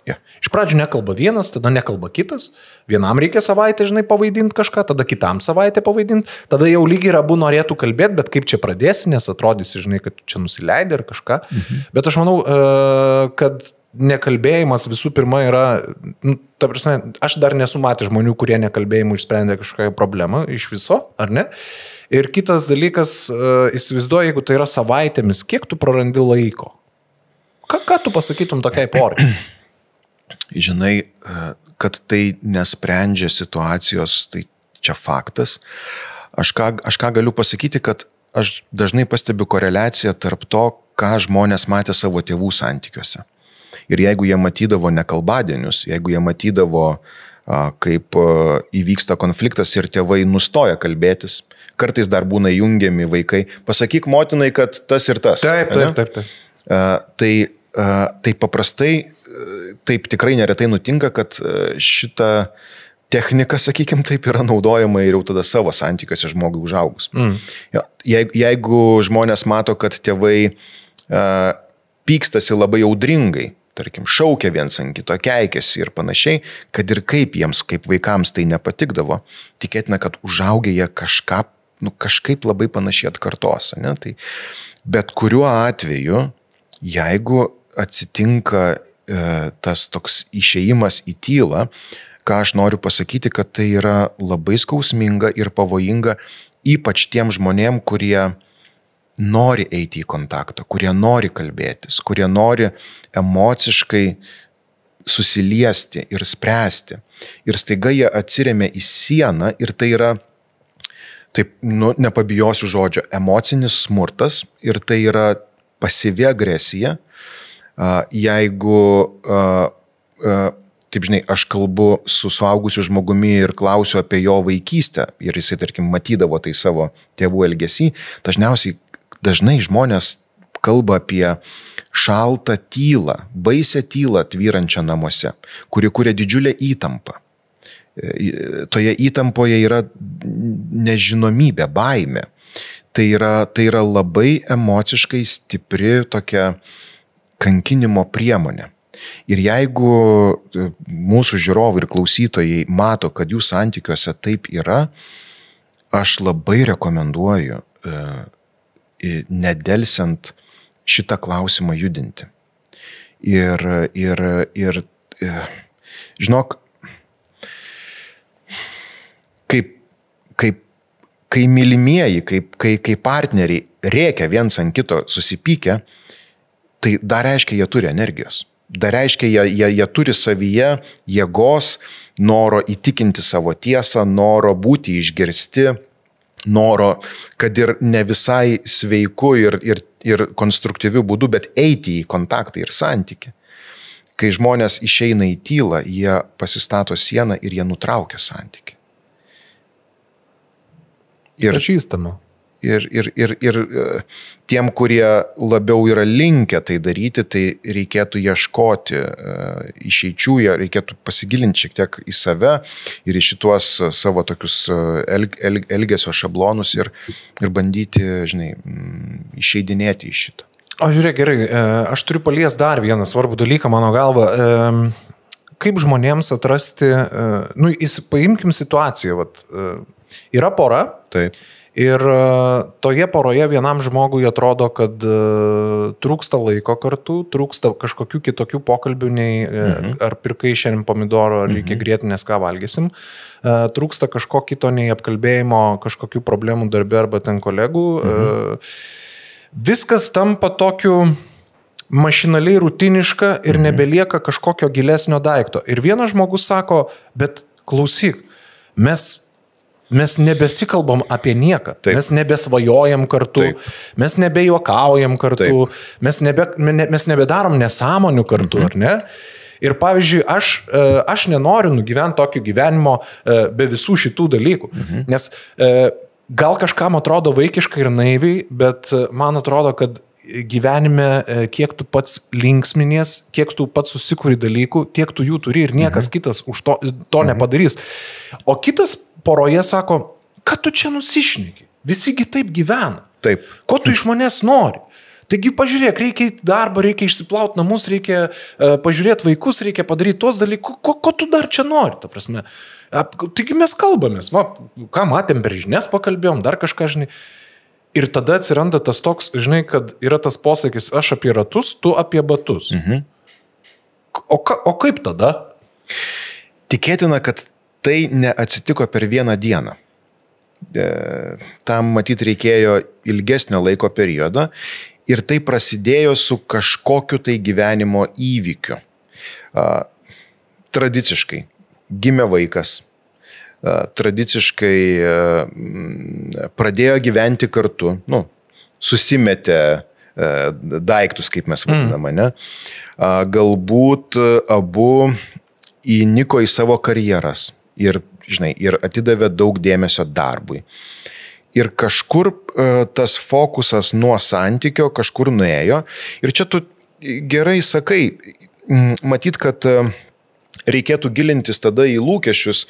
Iš pradžių nekalba vienas, tada nekalba kitas, vienam reikia savaitę, žinai, pavaidinti kažką, tada kitam savaitę pavaidinti, tada jau lygiai abu norėtų kalbėti, bet kaip čia pradėsi, nes atrodysi, žinai, kad čia nusileidai ar kažką. Bet aš manau, kad nekalbėjimas visų pirma yra, ta prasme, aš dar nesu matęs žmonių, kurie nekalbėjimu išsprendė kažkokią problemą iš viso, ar ne? Ir kitas dalykas, įsivaizduoju, jeigu tai yra savaitėmis, kiek tu prarandi laiko? Ką tu pasakytum tokiai porai? Žinai, kad tai nesprendžia situacijos, tai čia faktas. Aš ką galiu pasakyti, kad aš dažnai pastebiu koreliaciją tarp to, ką žmonės matė savo tėvų santykiuose. Ir jeigu jie matydavo nekalbadienius, jeigu jie matydavo, kaip įvyksta konfliktas ir tėvai nustoja kalbėtis, kartais dar būna jungiami vaikai, pasakyk motinai, kad tas ir tas. Taip. Tai paprastai taip tikrai neretai nutinka, kad šita technika, sakykim, taip yra naudojama ir jau tada savo santykiuose žmogui užaugus. Jeigu žmonės mato, kad tėvai pykstasi labai audringai, tarkim, šaukia viens ant kito, keikiasi ir panašiai, kad ir kaip jiems, kaip vaikams tai nepatikdavo, tikėtina, kad užaugę jie kažkaip labai panašiai atkartos. Ne? Tai bet kuriuo atveju, jeigu atsitinka tas toks išėjimas į tylą, ką aš noriu pasakyti, kad tai yra labai skausminga ir pavojinga, ypač tiem žmonėm, kurie nori eiti į kontaktą, kurie nori kalbėtis, kurie nori emociškai susiliesti ir spręsti. Ir staiga jie atsiremia į sieną ir tai yra, taip, nepabijosiu žodžio, emocinis smurtas ir tai yra pasyvi agresija. Jeigu, taip žinai, aš kalbu su suaugusiu žmogumi ir klausiu apie jo vaikystę ir jisai, tarkim, matydavo tai savo tėvų elgesį, dažnai žmonės kalba apie šaltą tylą, baisę tylą tvyrančią namuose, kuri kuria didžiulę įtampą. Toje įtampoje yra nežinomybė, baimė. Tai yra labai emociškai stipri tokia kankinimo priemonė. Ir jeigu mūsų žiūrovai ir klausytojai mato, kad jų santykiuose taip yra, aš labai rekomenduoju nedelsiant šitą klausimą judinti. Ir žinok, kai mylimieji, kai partneriai rėkia viens ant kito susipykę, tai dar reiškia, jie turi energijos. Dar reiškia, jie turi savyje jėgos, noro įtikinti savo tiesą, noro būti išgirsti, noro, kad ir ne visai sveiku ir konstruktyviu būdu, bet eiti į kontaktą ir santykį. Kai žmonės išeina į tylą, jie pasistato sieną ir jie nutraukia santykį. Pažįstama. Ir tiem, kurie labiau yra linkę tai daryti, tai reikėtų ieškoti išeičių, reikėtų pasigilinti šiek tiek į save ir į šituos savo tokius elgesio šablonus ir bandyti, žinai, išeidinėti iš šito. O žiūrėk, gerai, aš turiu palies dar vieną svarbų dalyką, mano galva. Kaip žmonėms atrasti, paimkim situaciją, yra pora. Taip. Ir toje poroje vienam žmogui atrodo, kad trūksta laiko kartu, trūksta kažkokių kitokių pokalbių, nei ar pirkai šiandien pomidoro, ar reikia grėtinės, ką valgysim. Trūksta kažko kito, nei apkalbėjimo kažkokių problemų darbe arba ten kolegų. Viskas tampa tokiu mašinaliai rutiniška ir nebelieka kažkokio gilesnio daikto. Ir vienas žmogus sako, bet klausyk, mes nebesikalbam apie nieką, taip. Mes nebesvajojam kartu, taip. Mes nebejuokaujam kartu, mes nebedarom nesąmonių kartu, ar ne? Ir pavyzdžiui, aš nenoriu nugyventi tokio gyvenimo be visų šitų dalykų, nes gal kažkam atrodo vaikiškai ir naiviai, bet man atrodo, kad gyvenime, kiek tu pats linksminies, kiek tu pats susikuri dalykų, tiek tu jų turi ir niekas kitas už to nepadarys. O kitas poroje sako, kad tu čia nusišneki, visigi taip gyvena. Taip. Ko tu iš manęs nori? Taigi pažiūrėk, reikia į darbą, reikia išsiplauti namus, reikia pažiūrėti vaikus, reikia padaryti tuos dalykus, ko tu dar čia nori, ta prasme. Taigi mes kalbamės, ką matėm per žinias pakalbėjom, dar kažką, žinai. Ir tada atsiranda tas toks, žinai, kad yra tas posakis, aš apie ratus, tu apie batus. O kaip tada? Tikėtina, kad tai neatsitiko per vieną dieną. Tam matyt reikėjo ilgesnio laiko periodo ir tai prasidėjo su kažkokiu tai gyvenimo įvykiu. Tradiciškai gimė vaikas, tradiciškai pradėjo gyventi kartu, susimetė daiktus, kaip mes vadiname, ne? Galbūt abu įniko į savo karjeras ir atidavė daug dėmesio darbui. Ir kažkur tas fokusas nuo santykio kažkur nuėjo. Ir čia tu gerai sakai, matyt, kad reikėtų gilintis tada į lūkesčius.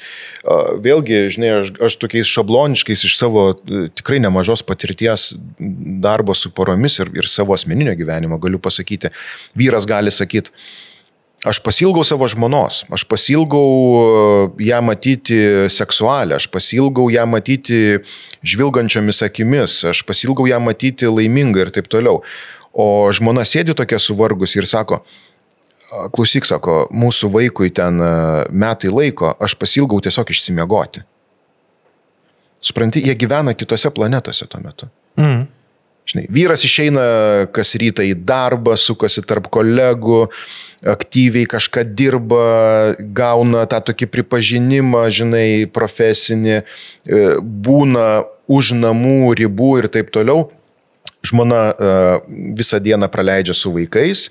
Vėlgi, žinai, aš tokiais šabloniškais iš savo tikrai nemažos patirties darbo su poromis ir savo asmeninio gyvenimo galiu pasakyti. Vyras gali sakyti, aš pasilgau savo žmonos, aš pasilgau ją matyti seksualią, aš pasilgau ją matyti žvilgančiomis akimis, aš pasilgau ją matyti laimingą ir taip toliau. O žmona sėdi tokia suvargus ir sako, Klausyk, sako, mūsų vaikui ten metai laiko, aš pasilgau tiesiog išsimiegoti. Supranti, jie gyvena kitose planetose tuo metu. Žinai, vyras išeina kas rytą į darbą, sukasi tarp kolegų, aktyviai kažką dirba, gauna tą tokį pripažinimą, žinai, profesinį, būna už namų ribų ir taip toliau. Žmona visą dieną praleidžia su vaikais,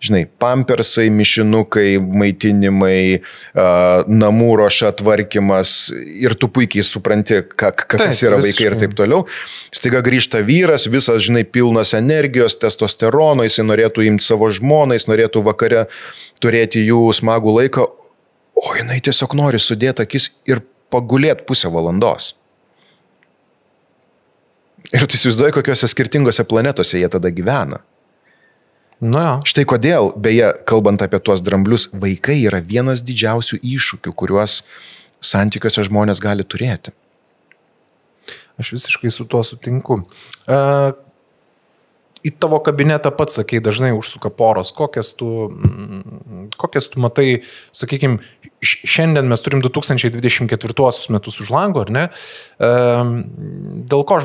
žinai, pampersai, mišinukai, maitinimai, namų ruoša tvarkymas ir tu puikiai supranti, kas yra vaikai ir taip toliau. Staiga grįžta vyras, visas, žinai, pilnas energijos, testosterono, jis norėtų imti savo žmoną, jis norėtų vakare turėti jų smagų laiką, o jinai tiesiog nori sudėti akis ir pagulėti pusę valandos. Ir tu įsivaizduoji, kokiuose skirtingose planetose jie tada gyvena. Na. Štai kodėl, beje, kalbant apie tuos dramblius, vaikai yra vienas didžiausių iššūkių, kuriuos santykiuose žmonės gali turėti. Aš visiškai su tuo sutinku. Į tavo kabinetą pats, sakai, dažnai užsuka poros. Kokias tu matai, sakykime, šiandien mes turim 2024 metus už lango, ar ne? Dėl ko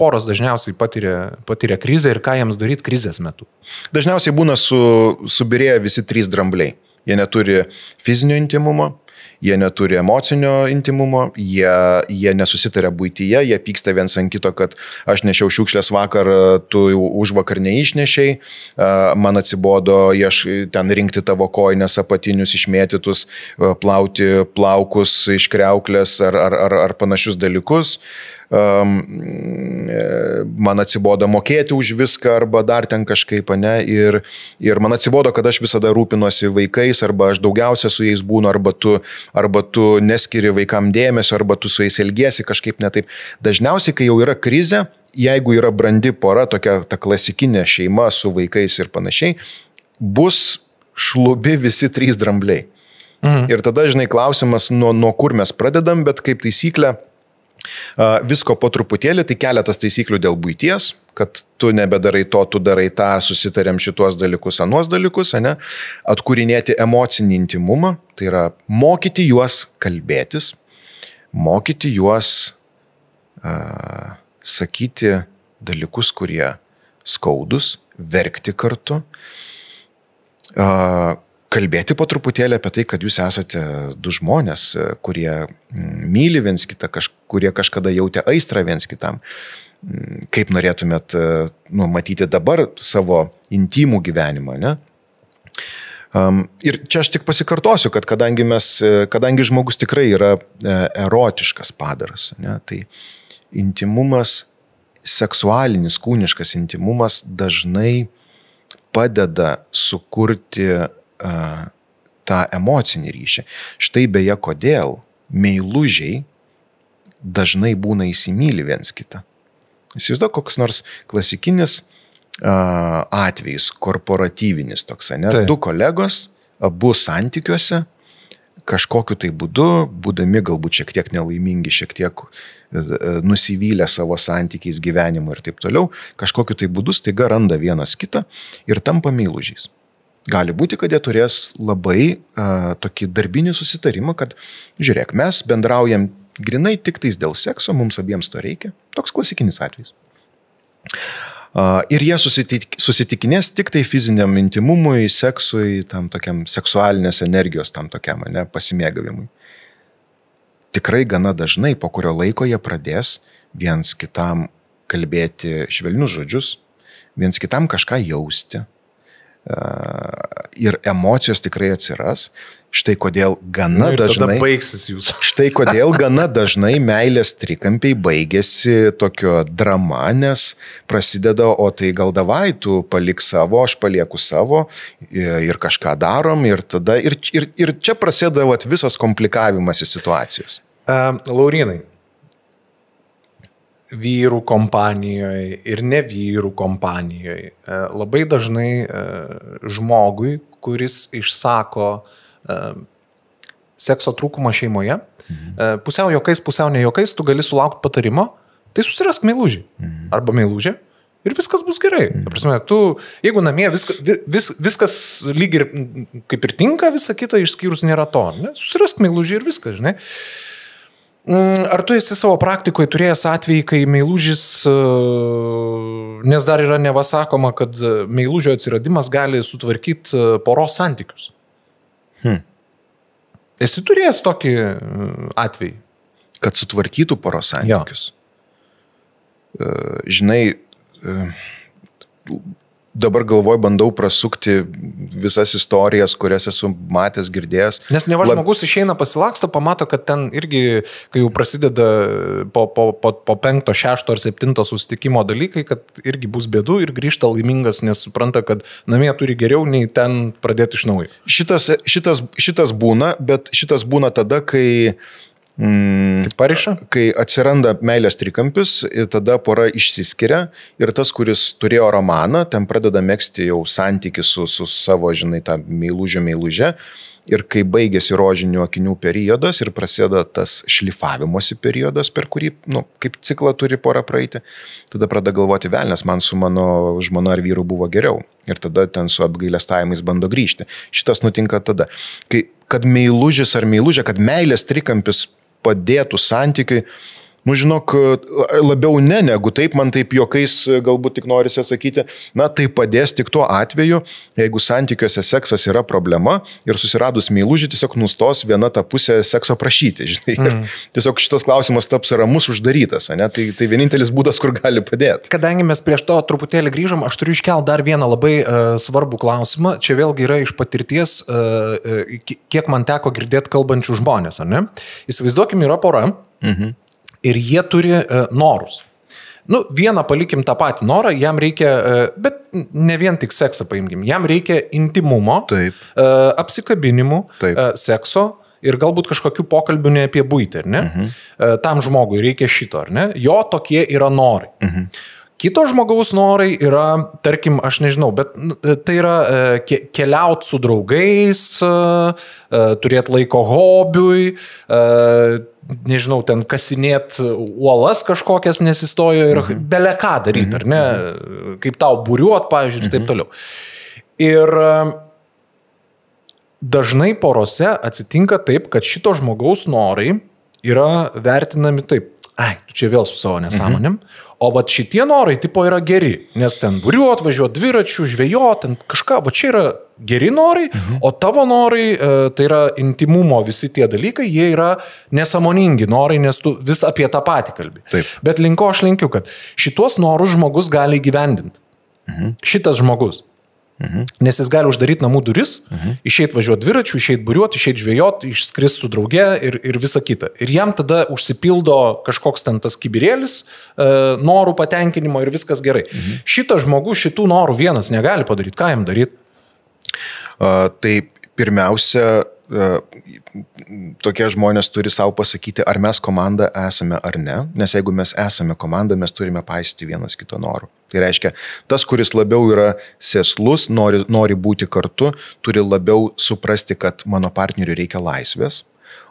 poros dažniausiai patiria krizę ir ką jiems daryti krizės metu? Dažniausiai būna subirėję visi trys drambliai. Jie neturi fizinio intimumo, jie neturi emocinio intimumo, jie nesusitaria buityje, jie pyksta viens ant kito, kad aš nešiau šiukšlės vakar, tu už vakar neišnešiai, man atsibodo ten rinkti tavo kojines apatinius išmėtytus, plauti plaukus iš kriauklės ar panašius dalykus. Man atsibodo mokėti už viską arba dar ten kažkaip, ne, ir man atsibodo, kad aš visada rūpinuosi vaikais, arba aš daugiausia su jais būnu, arba tu neskiri vaikam dėmesio, arba tu su jais elgiesi kažkaip netaip. Dažniausiai, kai jau yra krizė, jeigu yra brandi pora, tokia ta klasikinė šeima su vaikais ir panašiai, bus šlubi visi trys drambliai. Ir tada, žinai, klausimas, nuo kur mes pradedam, bet kaip taisyklė, visko po truputėlį, tai keletas taisyklių dėl buities, kad tu nebedarai to, tu darai tą, susitarėm šitos dalykus, anuos dalykus, ne? Atkūrinėti emocinį intimumą, tai yra mokyti juos kalbėtis, mokyti juos sakyti dalykus, kurie skaudus, verkti kartu, kalbėti po truputėlį apie tai, kad jūs esate du žmonės, kurie myli viens kitą, kurie kažkada jautė aistrą viens kitam. Kaip norėtumėt matyti dabar savo intimų gyvenimą, ne? Ir čia aš tik pasikartosiu, kad kadangi žmogus tikrai yra erotiškas padaras, ne, tai intimumas, seksualinis, kūniškas intimumas dažnai padeda sukurti tą emocinį ryšį. Štai beje, kodėl meilužiai dažnai būna įsimyli viens kitą. Įsivaizduok, koks nors klasikinis atvejis, korporatyvinis toks, ne? Du kolegos, abu santykiuose, kažkokiu tai būdu, būdami galbūt šiek tiek nelaimingi, šiek tiek nusivylę savo santykiais, gyvenimu ir taip toliau, kažkokiu tai būdu staiga randa vienas kitą ir tampa meilužiais. Gali būti, kad jie turės labai tokį darbinį susitarimą, kad, žiūrėk, mes bendraujam grinai tik tais dėl sekso, mums abiems to reikia. Toks klasikinis atvejis. Ir jie susitikinės tik tai fiziniam intimumui, seksui, tam tokiam seksualinės energijos, tam tokiam, ne, pasimėgavimui. Tikrai gana dažnai, po kurio laiko jie pradės viens kitam kalbėti švelnius žodžius, viens kitam kažką jausti. Ir emocijos tikrai atsiras. Štai kodėl gana dažnai baigsis jūs. Štai kodėl gana dažnai meilės trikampiai baigėsi tokio drama, nes prasideda, o tai gal davai, tu palik savo, aš palieku savo ir kažką darom ir tada ir čia prasideda visas komplikavimas į situacijos. Laurynai, vyrų kompanijoje ir ne vyrų kompanijoje labai dažnai žmogui, kuris išsako sekso trūkumą šeimoje, pusiau jokais, pusiau ne jokais, tu gali sulaukti patarimo, tai susirask meilužį arba meilužę Ir viskas bus gerai. Prasme, jeigu namie viskas lyg ir kaip ir tinka, visa kita išskyrus nėra to. Ne? Susirask meilužį ir viskas, žinai. Ar tu esi savo praktikoje turėjęs atvejį, kai meilužis, nes dar yra nevasakoma, kad meilužio atsiradimas gali sutvarkyti poros santykius? Esi turėjęs tokį atvejį? Kad sutvarkytų poros santykius? Žinai, dabar galvoj bandau prasukti visas istorijas, kurias esu matęs, girdėjęs. Nes neva žmogus išeina pasilaksto, pamato, kad ten irgi, kai jau prasideda po 5, 6 ar 7 susitikimo dalykai, kad irgi bus bėdų ir grįžta laimingas, nes supranta, kad namie turi geriau nei ten pradėti iš naujo. Šitas būna, bet šitas būna tada, kai Kai atsiranda meilės trikampis, tada pora išsiskiria ir tas, kuris turėjo romaną, ten pradeda megzti jau santykį su savo, žinai, tą meilužę. Ir kai baigėsi rožinių akinių periodas ir prasideda tas šlifavimosi periodas, per kurį, kaip ciklą turi pora praeiti, tada pradeda galvoti, velnias, man su mano žmona ar vyru buvo geriau. Ir tada ten su apgailestavimais bando grįžti. Šitas nutinka tada. Kad meilužis ar meilužė, kad meilės trikampis padėtų santykiui, žinok, labiau ne, negu taip, man taip juokais galbūt tik norisi atsakyti, tai padės tik tuo atveju, jeigu santykiuose seksas yra problema ir susiradus meilužį tiesiog nustos viena ta pusė sekso prašyti, žinai, ir tiesiog šitas klausimas taps ramus uždarytas, ne? Tai vienintelis būdas, kur gali padėti. Kadangi mes prieš to truputėlį grįžom, aš turiu iškelti dar vieną labai svarbų klausimą, čia vėlgi yra iš patirties, kiek man teko girdėti kalbančių žmonės, ar ne? Įsivaizduokim, yra pora. Ir jie turi norus. Vieną palikim tą patį norą, jam reikia, bet ne vien tik seksą paimkim, jam reikia intimumo, apsikabinimų, sekso ir galbūt kažkokių pokalbių ne apie buitį, ar ne? Tam žmogui reikia šito, ar ne? Jo tokie yra norai. Kito žmogaus norai yra, tarkim, aš nežinau, bet tai yra keliauti su draugais, turėti laiko hobiui, nežinau, ten kasinėt uolas kažkokias nesistojo ir bele ką daryti, ar ne? Kaip tau buriuot, pavyzdžiui, ir taip toliau. Ir dažnai porose atsitinka taip, kad šito žmogaus norai yra vertinami taip. Tu čia vėl su savo nesąmonėm. O vat šitie norai tipo yra geri, nes ten buriuot, važiuot dviračių, žvejot, ten kažką, va čia yra geri norai, o tavo norai, tai yra intimumo visi tie dalykai, jie yra nesąmoningi norai, nes tu vis apie tą patį kalbi. Taip. Bet linko aš linkiu, kad šitos norus žmogus gali įgyvendinti. Šitas žmogus. Nes jis gali uždaryti namų duris, išeit važiuoti dviračių, išeit buriuoti, išeit žvejoti, išskris su drauge ir visa kita. Ir jam tada užsipildo kažkoks ten tas kibirėlis, norų patenkinimo ir viskas gerai. Šitas žmogus šitų norų vienas negali padaryti. Ką jam daryti? Tai pirmiausia, tokie žmonės turi savo pasakyti, ar mes komanda esame ar ne, nes jeigu mes esame komanda, mes turime paisyti vienas kito norų. Tai reiškia, tas, kuris labiau yra sėslus, nori būti kartu, turi labiau suprasti, kad mano partneriui reikia laisvės,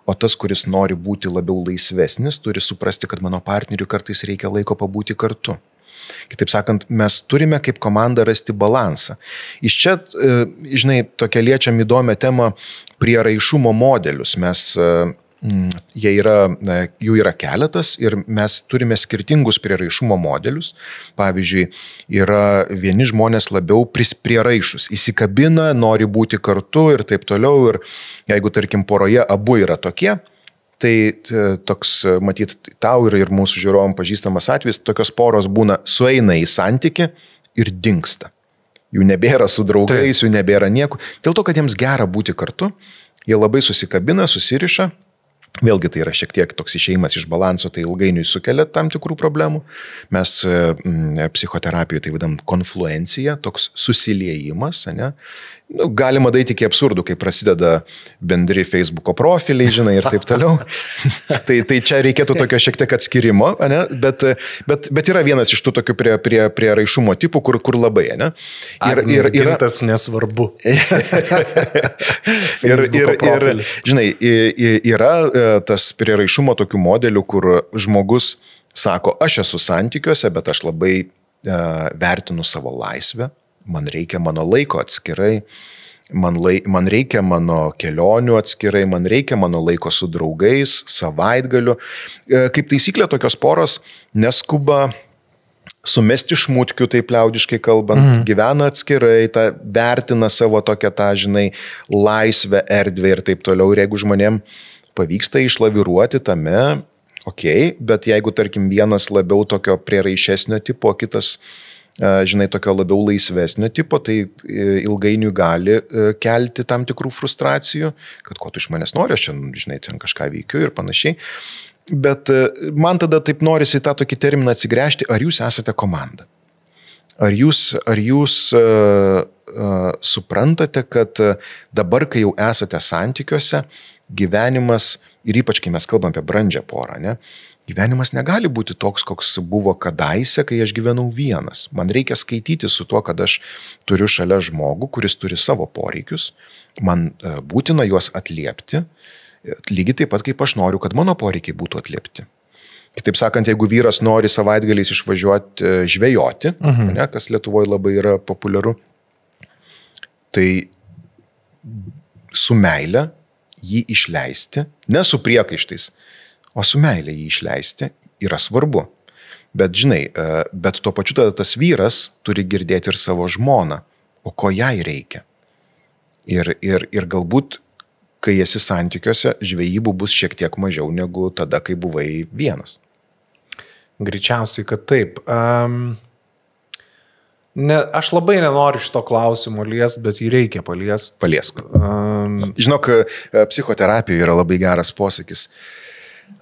o tas, kuris nori būti labiau laisvesnis, turi suprasti, kad mano partneriui kartais reikia laiko pabūti kartu. Kitaip sakant, mes turime kaip komanda rasti balansą. Iš čia, žinai, tokia liečiam įdomią temą prieraišumo modelius. Jų yra keletas ir mes turime skirtingus prieraišumo modelius. Pavyzdžiui, yra vieni žmonės labiau prieraišus, įsikabina, nori būti kartu ir taip toliau. Ir jeigu, tarkim, poroje abu yra tokie, tai toks, matyt, tau ir mūsų žiūrovom pažįstamas atvejis, tokios poros būna sueina į santykį ir dingsta. Jų nebėra su draugais, jų nebėra nieko. Dėl to, kad jiems gera būti kartu, jie labai susikabina, susiriša. Vėlgi tai yra šiek tiek toks išėjimas iš balanso, tai ilgainiui sukelia tam tikrų problemų. Mes psichoterapijoje tai vadam konfluencija, toks susiliejimas, ne? Galima daryti iki absurdų, kai prasideda bendri Facebooko profiliai, žinai, ir taip toliau. tai čia reikėtų tokio šiek tiek atskirimo, ne? Bet yra vienas iš tų tokių prie raišumo tipų, kur labai, ne? Ir tas nesvarbu. ir žinai, yra tas prieraišumo tokių modelių, kur žmogus sako, aš esu santykiuose, bet aš labai vertinu savo laisvę, man reikia mano laiko atskirai, man reikia mano kelionių atskirai, man reikia mano laiko su draugais, savaitgaliu. Kaip taisyklė, tokios poros neskuba sumesti šmutkių, taip liaudiškai kalbant, gyvena atskirai, vertina savo tokią tą, žinai, laisvę, erdvę ir taip toliau. Ir jeigu žmonėm pavyksta išlaviruoti tame, bet jeigu, tarkim, vienas labiau tokio prieraišesnio tipo, kitas, žinai, tokio labiau laisvesnio tipo, tai ilgainiui gali kelti tam tikrų frustracijų, kad ko tu iš manęs nori, aš čia, žinai, ten kažką veikiu ir panašiai. Bet man tada taip norisi tą tokį terminą atsigręžti, ar jūs esate komanda? Ar jūs suprantate, kad dabar, kai jau esate santykiuose, gyvenimas, ir ypač kai mes kalbam apie brandžią porą, ne, gyvenimas negali būti toks, koks buvo kadaise, kai aš gyvenau vienas. Man reikia skaityti su tuo, kad aš turiu šalia žmogų, kuris turi savo poreikius, man būtina juos atliepti, lygiai taip pat, kaip aš noriu, kad mano poreikiai būtų atliepti. Kitaip sakant, jeigu vyras nori savaitgaliais išvažiuoti žvejoti, ne, kas Lietuvoje labai yra populiaru, tai su meile jį išleisti, ne su priekaištais, o su meile jį išleisti yra svarbu. Bet žinai, bet tuo pačiu tada tas vyras turi girdėti ir savo žmoną, o ko jai reikia. Ir galbūt kai esi santykiuose, žvejybų bus šiek tiek mažiau negu tada, kai buvai vienas. Greičiausiai, kad taip. Aš labai nenoriu šito klausimo liest, bet jį reikia paliest. Paliesk. Žinok, psichoterapijoje yra labai geras posakis.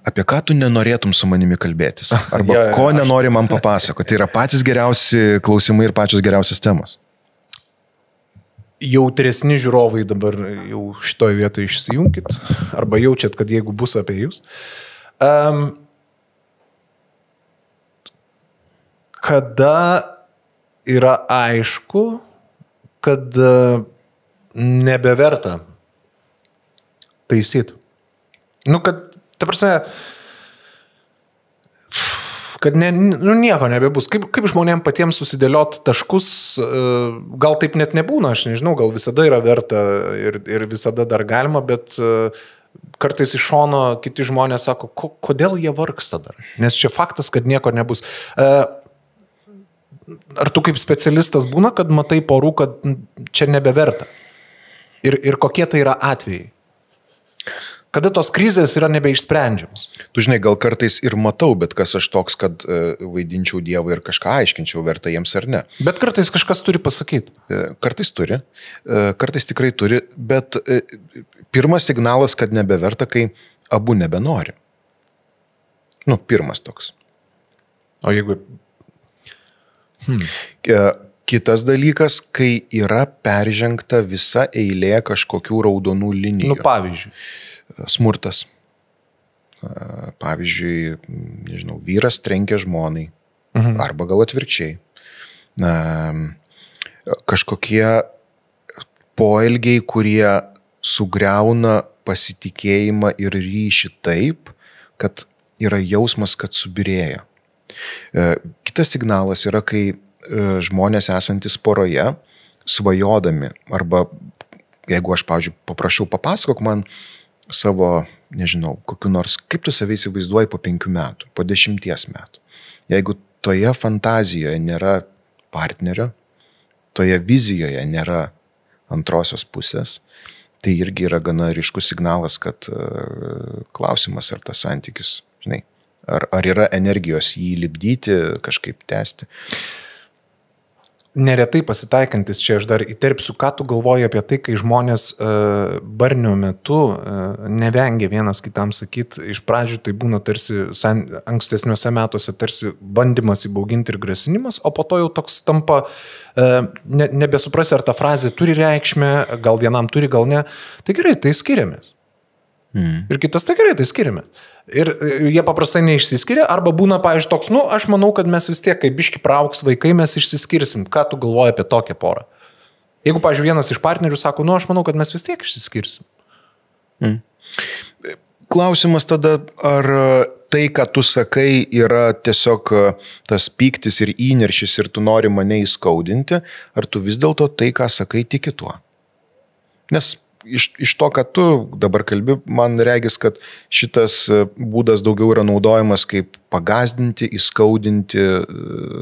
Apie ką tu nenorėtum su manimi kalbėtis? Arba ko nenori man papasakoti? Tai yra patys geriausi klausimai ir pačios geriausios temos. Jautresni žiūrovai dabar jau šitoje vietoje išsijunkit, arba jaučiat, kad jeigu bus apie jūs. Kada yra aišku, kad nebeverta taisyti. Kad, ta prasme, kad nieko nebebus. Kaip žmonėm patiems susidėlioti taškus, gal taip net nebūna, aš nežinau, gal visada yra verta ir visada dar galima, bet kartais iš šono kiti žmonės sako, kodėl jie vargsta dar? Nes čia faktas, kad nieko nebus. Ar tu kaip specialistas būna, kad matai porų, kad čia nebeverta? Ir kokie tai yra atvejai? Kada tos krizės yra nebeišsprendžiamos? Tu žinai, gal kartais ir matau, bet kas aš toks, kad vaidinčiau Dievą ir kažką aiškinčiau, verta jiems ar ne. Bet kartais kažkas turi pasakyti. Kartais turi, kartais tikrai turi, bet pirmas signalas, kad nebeverta, kai abu nebenori. Pirmas toks. O jeigu... Kitas dalykas, kai yra peržengta visa eilė kažkokių raudonų linijų. Pavyzdžiui. Smurtas. Pavyzdžiui, nežinau, vyras trenkia žmonai. Arba gal atvirkščiai. Kažkokie poelgiai, kurie sugriauna pasitikėjimą ir ryšį taip, kad yra jausmas, kad subyrėjo. Kitas signalas yra, kai žmonės esantis poroje, svajodami, arba jeigu aš, pavyzdžiui, paprašau, papasakok man savo, nežinau, kokiu nors, kaip tu save įsivaizduoji po 5 metų, po 10 metų. Jeigu toje fantazijoje nėra partnerio, toje vizijoje nėra antrosios pusės, tai irgi yra gana ryškus signalas, kad klausimas, ar tas santykis, žinai, ar yra energijos jį lipdyti, kažkaip tęsti. Neretai pasitaikantis, čia aš dar įterpsiu, ką tu galvoji apie tai, kai žmonės barnio metu nevengia vienas kitam sakyti, iš pradžių tai būna tarsi ankstesniuose metuose tarsi bandymas įbauginti ir grasinimas, o po to jau toks tampa, nebesuprasi, ar ta frazė turi reikšmę, gal vienam turi, gal ne. Tai gerai, tai skiriamės. Ir kitas, tai gerai, tai skiriamės. Ir jie paprastai neišsiskiria, arba būna, pavyzdžiui, toks, aš manau, kad mes vis tiek, kai biški praauks vaikai, mes išsiskirsim. Ką tu galvoji apie tokią porą? Jeigu, pavyzdžiui, vienas iš partnerių sako, aš manau, kad mes vis tiek išsiskirsim. Klausimas tada, ar tai, ką tu sakai, yra tiesiog tas pyktis ir įniršis ir tu nori mane įskaudinti, ar tu vis dėlto tai, ką sakai, tiki tuo. Nes iš to, kad tu dabar kalbi, man regis, kad šitas būdas daugiau yra naudojamas kaip pagazdinti, įskaudinti,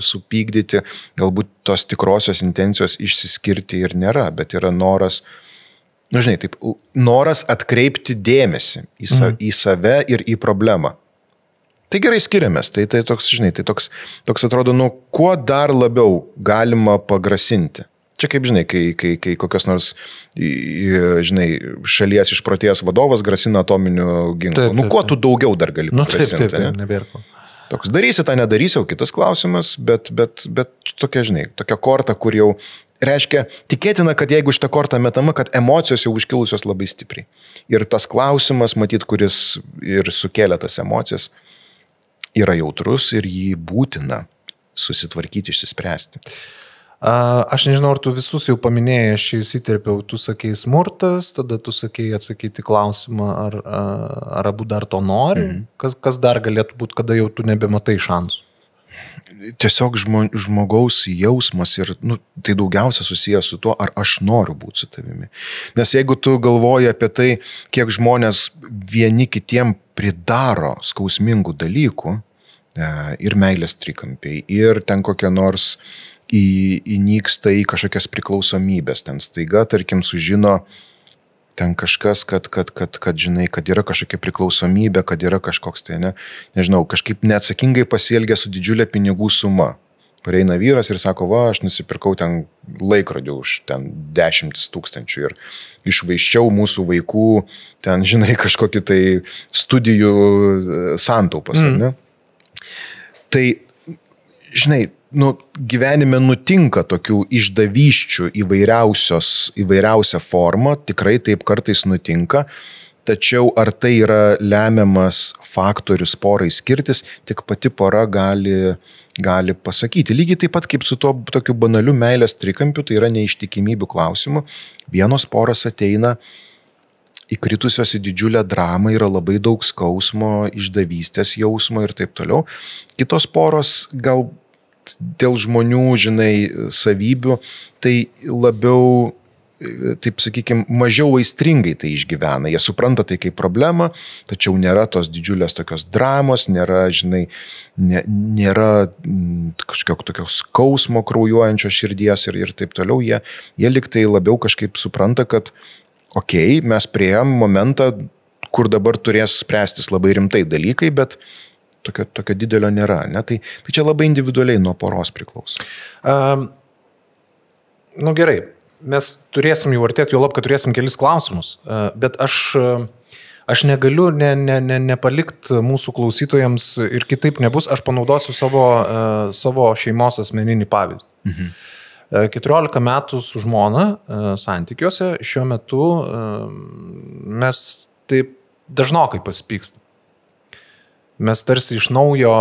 supykdyti, galbūt tos tikrosios intencijos išsiskirti ir nėra, bet yra noras, taip, noras atkreipti dėmesį į save ir į problemą. Tai gerai skiriamės, tai toks, tai toks atrodo, kuo dar labiau galima pagrasinti. Čia kaip, kai kokios nors, šalies išprotėjęs vadovas grasina atominiu ginklu. Taip. Kuo tu daugiau dar gali pagrasinti? Taip, nebėrko. Toks darysi, tą nedarysi, jau kitas klausimas, bet tokia, tokia korta, kur jau reiškia, tikėtina, kad jeigu šitą kortą metama, kad emocijos jau užkilusios labai stipriai. Ir tas klausimas, matyt, kuris ir sukėlė tas emocijas, yra jautrus ir jį būtina susitvarkyti, išsispręsti. Aš nežinau, ar tu visus jau paminėjai, aš čia įsiterpiau, tu sakei smurtas, tada tu sakei atsakyti klausimą, ar abu dar to nori, kas dar galėtų būti, kada jau tu nebematai šansų. Tiesiog žmogaus jausmas ir tai daugiausia susijęs su tuo, ar aš noriu būti su tavimi. Nes jeigu tu galvoji apie tai, kiek žmonės vieni kitiem pridaro skausmingų dalykų, ir meilės trikampiai, ir ten kokie nors įnyksta į kažkokias priklausomybės, ten staiga, tarkim, sužino ten kažkas, kad yra kažkokia priklausomybė, kad yra kažkoks, nežinau, kažkaip neatsakingai pasielgia su didžiulė pinigų suma. Pareina vyras ir sako, aš nusipirkau ten laikrodį už ten 10 000 ir išvaiščiau mūsų vaikų ten, kažkokį tai studijų santaupas, ne? Tai, gyvenime nutinka tokių išdavysčių įvairiausią formą, tikrai taip kartais nutinka, tačiau ar tai yra lemiamas faktorius porai skirtis, tik pati pora gali pasakyti. Lygiai taip pat kaip su tokiu banaliu meilės trikampiu, tai yra neištikimybių klausimu. Vienos poros ateina įkritusios į didžiulę dramą, yra labai daug skausmo, išdavystės jausmo ir taip toliau. Kitos poros gal dėl žmonių, savybių, tai labiau, taip sakykime, mažiau aistringai tai išgyvena. Jie supranta tai kaip problemą, tačiau nėra tos didžiulės tokios dramos, nėra, nėra kažkokio tokios skausmo kraujuojančios širdies ir taip toliau. Jie liktai labiau kažkaip supranta, kad mes priėjom momentą, kur dabar turės spręstis labai rimtai dalykai, bet tokio didelio nėra. Ne? Tai čia labai individualiai nuo poros priklauso. Gerai, mes turėsim jau artėti, jau lab, kad turėsim kelis klausimus, bet aš negaliu nepalikti mūsų klausytojams ir kitaip nebus, aš panaudosiu savo šeimos asmeninį pavyzdį. 14 metų su žmona santykiuose, šiuo metu mes taip dažnokai pasipykstam. Mes tarsi iš naujo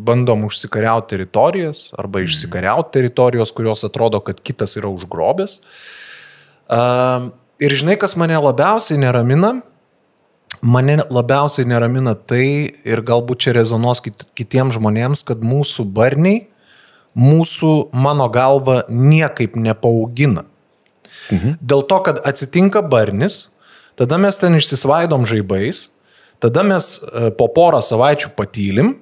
bandom užsikariauti teritorijas arba išsikariauti teritorijos, kurios atrodo, kad kitas yra užgrobęs. Ir kas mane labiausiai neramina? Mane labiausiai neramina tai, ir galbūt čia rezonuos kitiems žmonėms, kad mūsų barniai, mano galva, niekaip nepaaugina. Dėl to, kad atsitinka barnis, tada mes ten išsisvaidom žaibais, tada mes po porą savaičių patylim.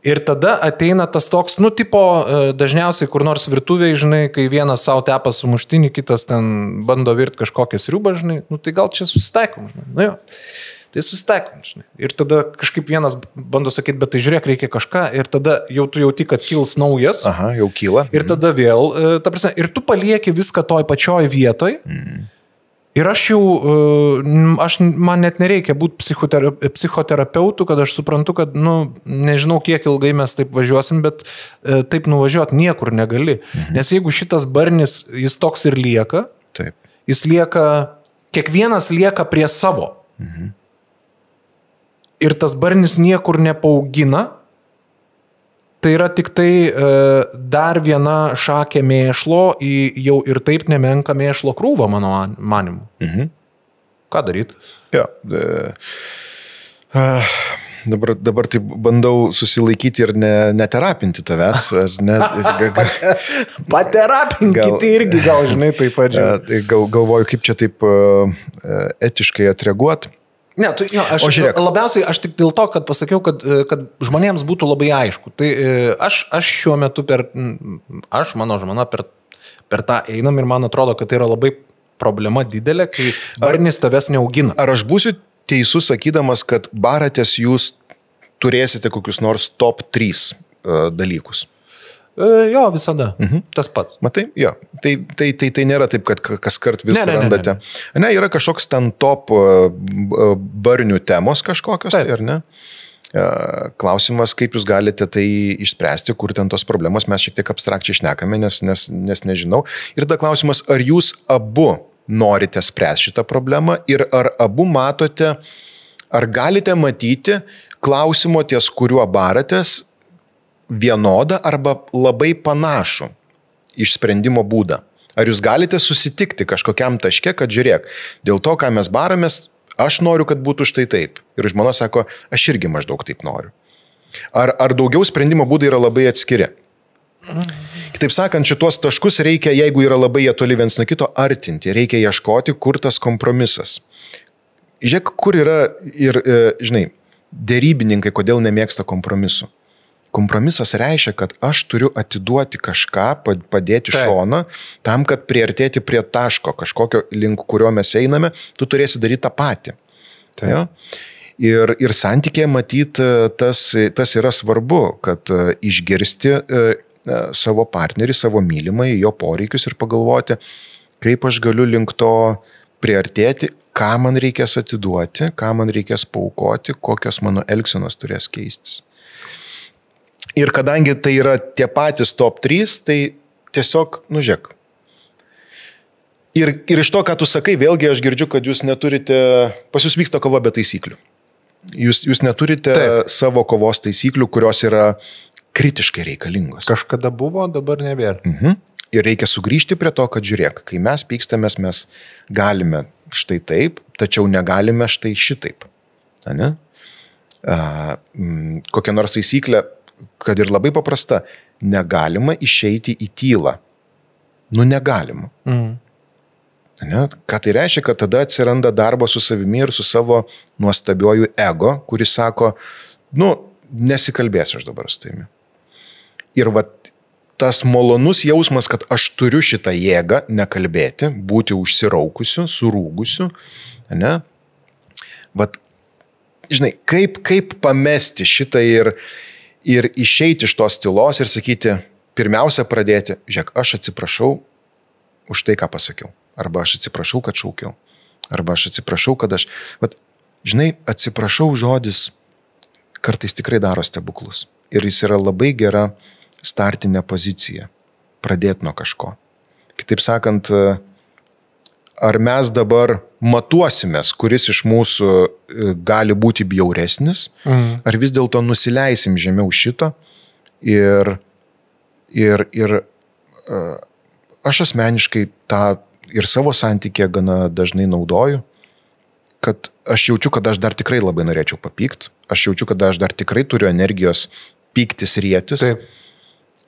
Ir tada ateina tas toks, dažniausiai kur nors virtuvėje, kai vienas savo tepa sumuštinį, kitas ten bando virti kažkokią sriubą, tai gal čia susitaikom, tai susitaikom, Ir tada kažkaip vienas bando sakyti, bet tai žiūrėk, reikia kažką, ir tada jau tu jauti, kad kils naujas. Jau kyla. Ir tada vėl, ir tu palieki viską toj pačioj vietoj. Ir man net nereikia būti psichoterapeutų, kad aš suprantu, kad, nežinau, kiek ilgai mes taip važiuosim, bet taip nuvažiuoti niekur negali. Nes jeigu šitas barnis, jis toks ir lieka, jis lieka, kiekvienas lieka prie savo. Ir tas barnis niekur nepaaugina, tai yra tik tai dar viena šakė mėšlo į jau ir taip nemenka mėšlo krūvą, mano manimu. Ką daryti? Dabar taip bandau susilaikyti ir neterapinti tavęs. Paterapinkite irgi, gal žinai, taip pat. Tai galvoju, kaip čia taip etiškai atreaguoti. Ne, labiausiai aš tik dėl to, kad pasakiau, kad žmonėms būtų labai aišku. Tai aš šiuo metu mano žmona per tą einam ir man atrodo, kad tai yra labai problema didelė, kai barnis tavęs neaugina. Ar aš būsiu teisus sakydamas, kad baratės jūs turėsite kokius nors top 3 dalykus? Jo, visada. Tas pats. Matai? Jo. Tai nėra taip, kad kas kart vis randate. Ne, yra kažkoks ten top barnių temos kažkokios, tai, ar ne? Klausimas, kaip jūs galite tai išspręsti, kur ten tos problemos, mes šiek tiek abstrakčiai šnekame, nes nežinau. Ir tada klausimas, ar jūs abu norite spręsti šitą problemą ir ar abu matote, ar galite matyti klausimo, ties kuriuo baratės, vienodą arba labai panašų išsprendimo būdą. Ar jūs galite susitikti kažkokiam taške, kad žiūrėk, dėl to, ką mes baramės, aš noriu, kad būtų štai taip. Ir žmona sako, aš irgi maždaug taip noriu. Ar daugiau sprendimo būdai yra labai atskiri? Kitaip sakant, šitos taškus reikia, jeigu yra labai jie toli viens nuo kito, artinti. Reikia ieškoti, kur tas kompromisas. Žiūrėk, kur yra ir, žinai, derybininkai, kodėl nemėgsta kompromisų. Kompromisas reiškia, kad aš turiu atiduoti kažką, padėti šoną, tam, kad priartėti prie taško, kažkokio link, kurio mes einame, tu turėsi daryti tą patį. Ja? Ir santykėje matyti tas yra svarbu, kad išgirsti savo partnerį, savo mylimą, jo poreikius ir pagalvoti, kaip aš galiu link to priartėti, ką man reikės atiduoti, ką man reikės paaukoti, kokios mano elgsenos turės keistis. Ir kadangi tai yra tie patys top 3, tai tiesiog, žiūrėk. Ir iš to, ką tu sakai, vėlgi aš girdžiu, kad jūs neturite, pas jūs vyksta kova be taisyklių. Jūs neturite savo kovos taisyklių, kurios yra kritiškai reikalingos. Kažkada buvo, dabar nebėra. Ir reikia sugrįžti prie to, kad žiūrėk, kai mes pykstamės, mes galime štai taip, tačiau negalime štai šitaip. Ne? Kokia nors taisyklė, kad ir labai paprasta, negalima išeiti į tylą. Negalima. Ne? Ką tai reiškia, kad tada atsiranda darbo su savimi ir su savo nuostabioju ego, kuris sako, nesikalbėsiu aš dabar su tavimi. Ir tas malonus jausmas, kad aš turiu šitą jėgą nekalbėti, būti užsiraukusiu, surūgusiu, ne? Žinai, kaip pamesti šitą ir išeiti iš tos tylos ir sakyti, pirmiausia pradėti, žiūrėk, aš atsiprašau už tai, ką pasakiau. Arba aš atsiprašau, kad šaukiau. Arba aš atsiprašau, kad aš... Žinai, atsiprašau žodis kartais tikrai daro stebuklus. Ir jis yra labai gera startinė pozicija. Pradėti nuo kažko. Kitaip sakant, ar mes dabar matuosimės, kuris iš mūsų gali būti bjauresnis, ar vis dėlto nusileisim žemiau šito ir aš asmeniškai tą ir savo santykė gana dažnai naudoju, kad aš jaučiu, kad aš dar tikrai labai norėčiau papykti, aš jaučiu, kad aš dar tikrai turiu energijos pyktis, rietis,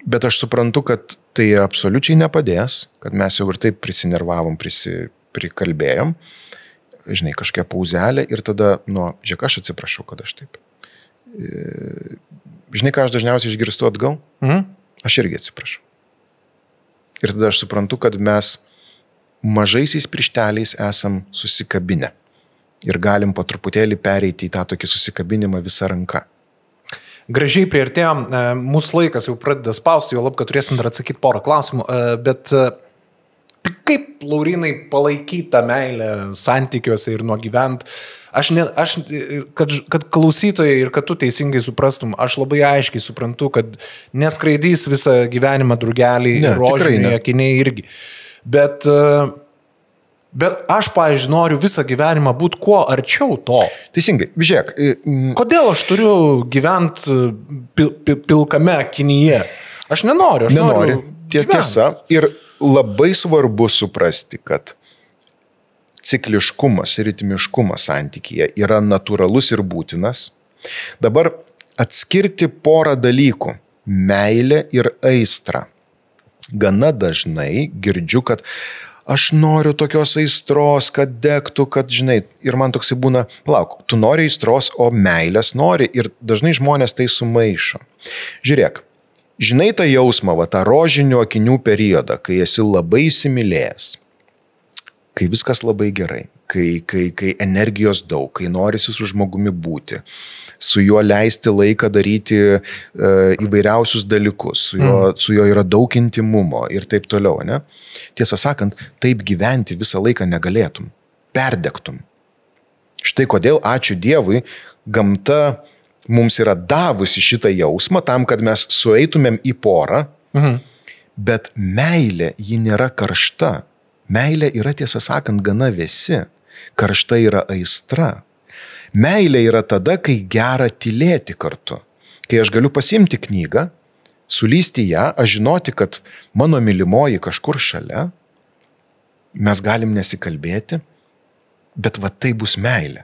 bet aš suprantu, kad tai absoliučiai nepadės, kad mes jau ir taip prisinervavom, prikalbėjom, žinai, kažkokia pauzelė ir tada, žiūrėk, aš atsiprašau, kad aš taip. Žinai, ką aš dažniausiai išgirstu atgal? Aš irgi atsiprašau. Ir tada aš suprantu, kad mes mažaisiais piršteliais esam susikabinę ir galim po truputėlį pereiti į tą tokį susikabinimą visą ranką. Gražiai priartėjom, mūsų laikas jau pradeda spausti, jau lab, kad turėsim dar atsakyti porą klausimų, bet kaip, Laurinai, palaikyti tą meilę santykiuose ir nuo gyvent? Kad klausytojai ir kad tu teisingai suprastum, aš labai aiškiai suprantu, kad neskraidys visą gyvenimą drugelį ir rožiniai akiniai irgi. Bet aš, pavyzdžiui, noriu visą gyvenimą būti kuo arčiau to. Teisingai, žiūrėk. Kodėl aš turiu gyventi pilkame akinyje? Aš nenoriu. Nenori. Tiesa. Ir labai svarbu suprasti, kad cikliškumas, ritmiškumas santykyje yra natūralus ir būtinas. Dabar atskirti porą dalykų - meilę ir aistrą. Gana dažnai girdžiu, kad aš noriu tokios aistros, kad degtų, kad, žinai, ir man toksai būna, palauk, tu nori aistros, o meilės nori, ir dažnai žmonės tai sumaišo. Žiūrėk, žinai tą jausmą, va, tą rožinių akinių periodą, kai esi labai įsimylėjęs, kai viskas labai gerai, kai energijos daug, kai norisi su žmogumi būti, su juo leisti laiką daryti įvairiausius dalykus, su juo yra daug intimumo ir taip toliau, ne? Tiesą sakant, taip gyventi visą laiką negalėtum, perdegtum. Štai kodėl, ačiū Dievui, gamta mums yra davusi šitą jausmą tam, kad mes sueitumėm į porą, bet meilė ji nėra karšta. Meilė yra, tiesą sakant, gana vėsi. Karšta yra aistra. Meilė yra tada, kai gera tylėti kartu. Kai aš galiu pasimti knygą, sulysti ją, aš žinoti, kad mano mylimoji kažkur šalia, mes galim nesikalbėti, bet va tai bus meilė.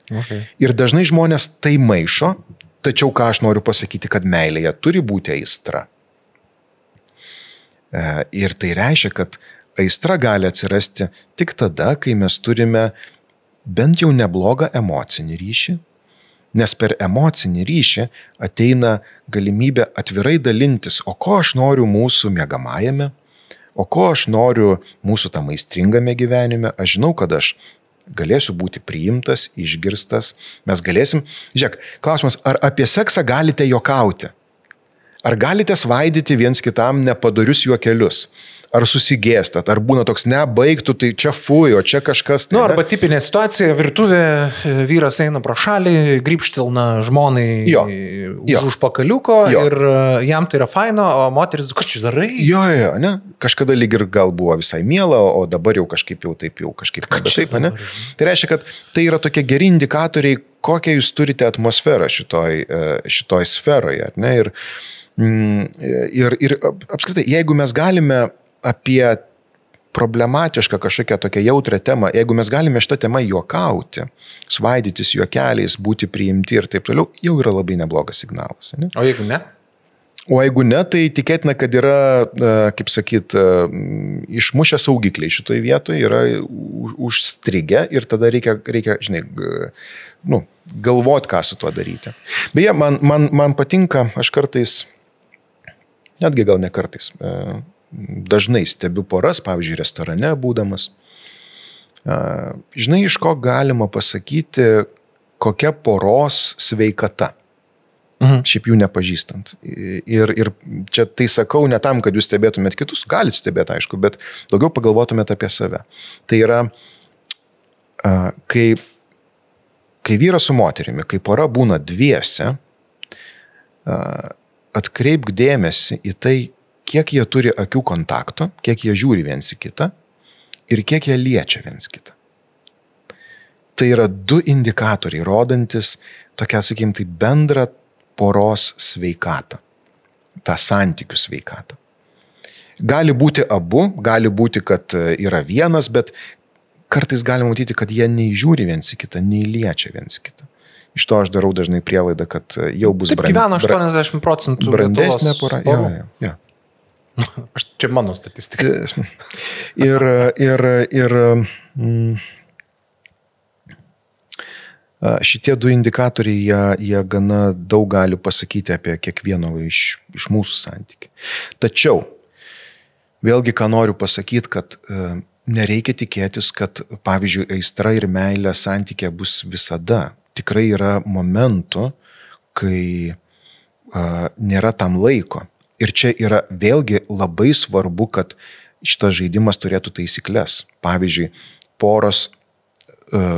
Okay. Ir dažnai žmonės tai maišo, tačiau ką aš noriu pasakyti, kad meilėje turi būti aistra. Ir tai reiškia, kad aistra gali atsirasti tik tada, kai mes turime bent jau neblogą emocinį ryšį, nes per emocinį ryšį ateina galimybė atvirai dalintis, o ko aš noriu mūsų miegamajame, o ko aš noriu mūsų tam aistringame gyvenime. Aš žinau, kad aš galėsiu būti priimtas, išgirstas, mes galėsim. Žiūrėk, klausimas, ar apie seksą galite juokauti? Ar galite svaidyti viens kitam nepadorius juokelius? Ar susigėstat, ar būna toks nebaigtų, tai čia fujo, čia kažkas. Tai, arba tipinė situacija, virtuvė, vyras eina pro šalį, grybštelna žmonai už pakaliuko ir jam tai yra faina, o moteris, ką čia darai? Jo, ne? Kažkada lyg ir gal buvo visai miela, o dabar jau kažkaip taip, ne? Tai reiškia, kad tai yra tokie geri indikatoriai, kokią jūs turite atmosferą šitoj sferoje, ne? Ir apskritai, jeigu mes galime apie problematišką kažkokią tokią jautrę temą, jeigu mes galime šitą temą juokauti, svaidytis juokeliais, būti priimti ir taip toliau, jau yra labai neblogas signalas. Ne? O jeigu ne? O jeigu ne, tai tikėtina, kad yra, kaip sakyt, išmušę saugikliai šitoj vietoje, yra užstrigę ir tada reikia žinai, galvoti, ką su tuo daryti. Beje, man patinka, aš kartais, netgi gal ne kartais, dažnai stebiu poras, pavyzdžiui, restorane būdamas. Žinai, iš ko galima pasakyti, kokia poros sveikata. Šiaip jų nepažįstant. Ir čia tai sakau ne tam, kad jūs stebėtumėt kitus, galite stebėti, aišku, bet daugiau pagalvotumėt apie save. Tai yra, kai vyras su moterimi, kai pora būna dviese, atkreipk dėmesį į tai, kiek jie turi akių kontakto, kiek jie žiūri viens į kitą ir kiek jie liečia viens kitą. Tai yra du indikatoriai, rodantis tokią, sakykim, tai bendrą poros sveikatą, tą santykių sveikatą. Gali būti abu, gali būti, kad yra vienas, bet kartais galima matyti, kad jie nei žiūri viens į kitą, nei liečia viens kitą. Iš to aš darau dažnai prielaidą, kad jau bus gyvena 80% brandesnė pora. Ja. Čia mano statistika. Šitie du indikatoriai, jie gana daug gali pasakyti apie kiekvieno iš mūsų santykį. Tačiau, vėlgi, ką noriu pasakyti, kad nereikia tikėtis, kad, pavyzdžiui, aistra ir meilė santykė bus visada. Tikrai yra momentų, kai nėra tam laiko. Ir čia yra vėlgi labai svarbu, kad šitas žaidimas turėtų taisyklės. Pavyzdžiui, poros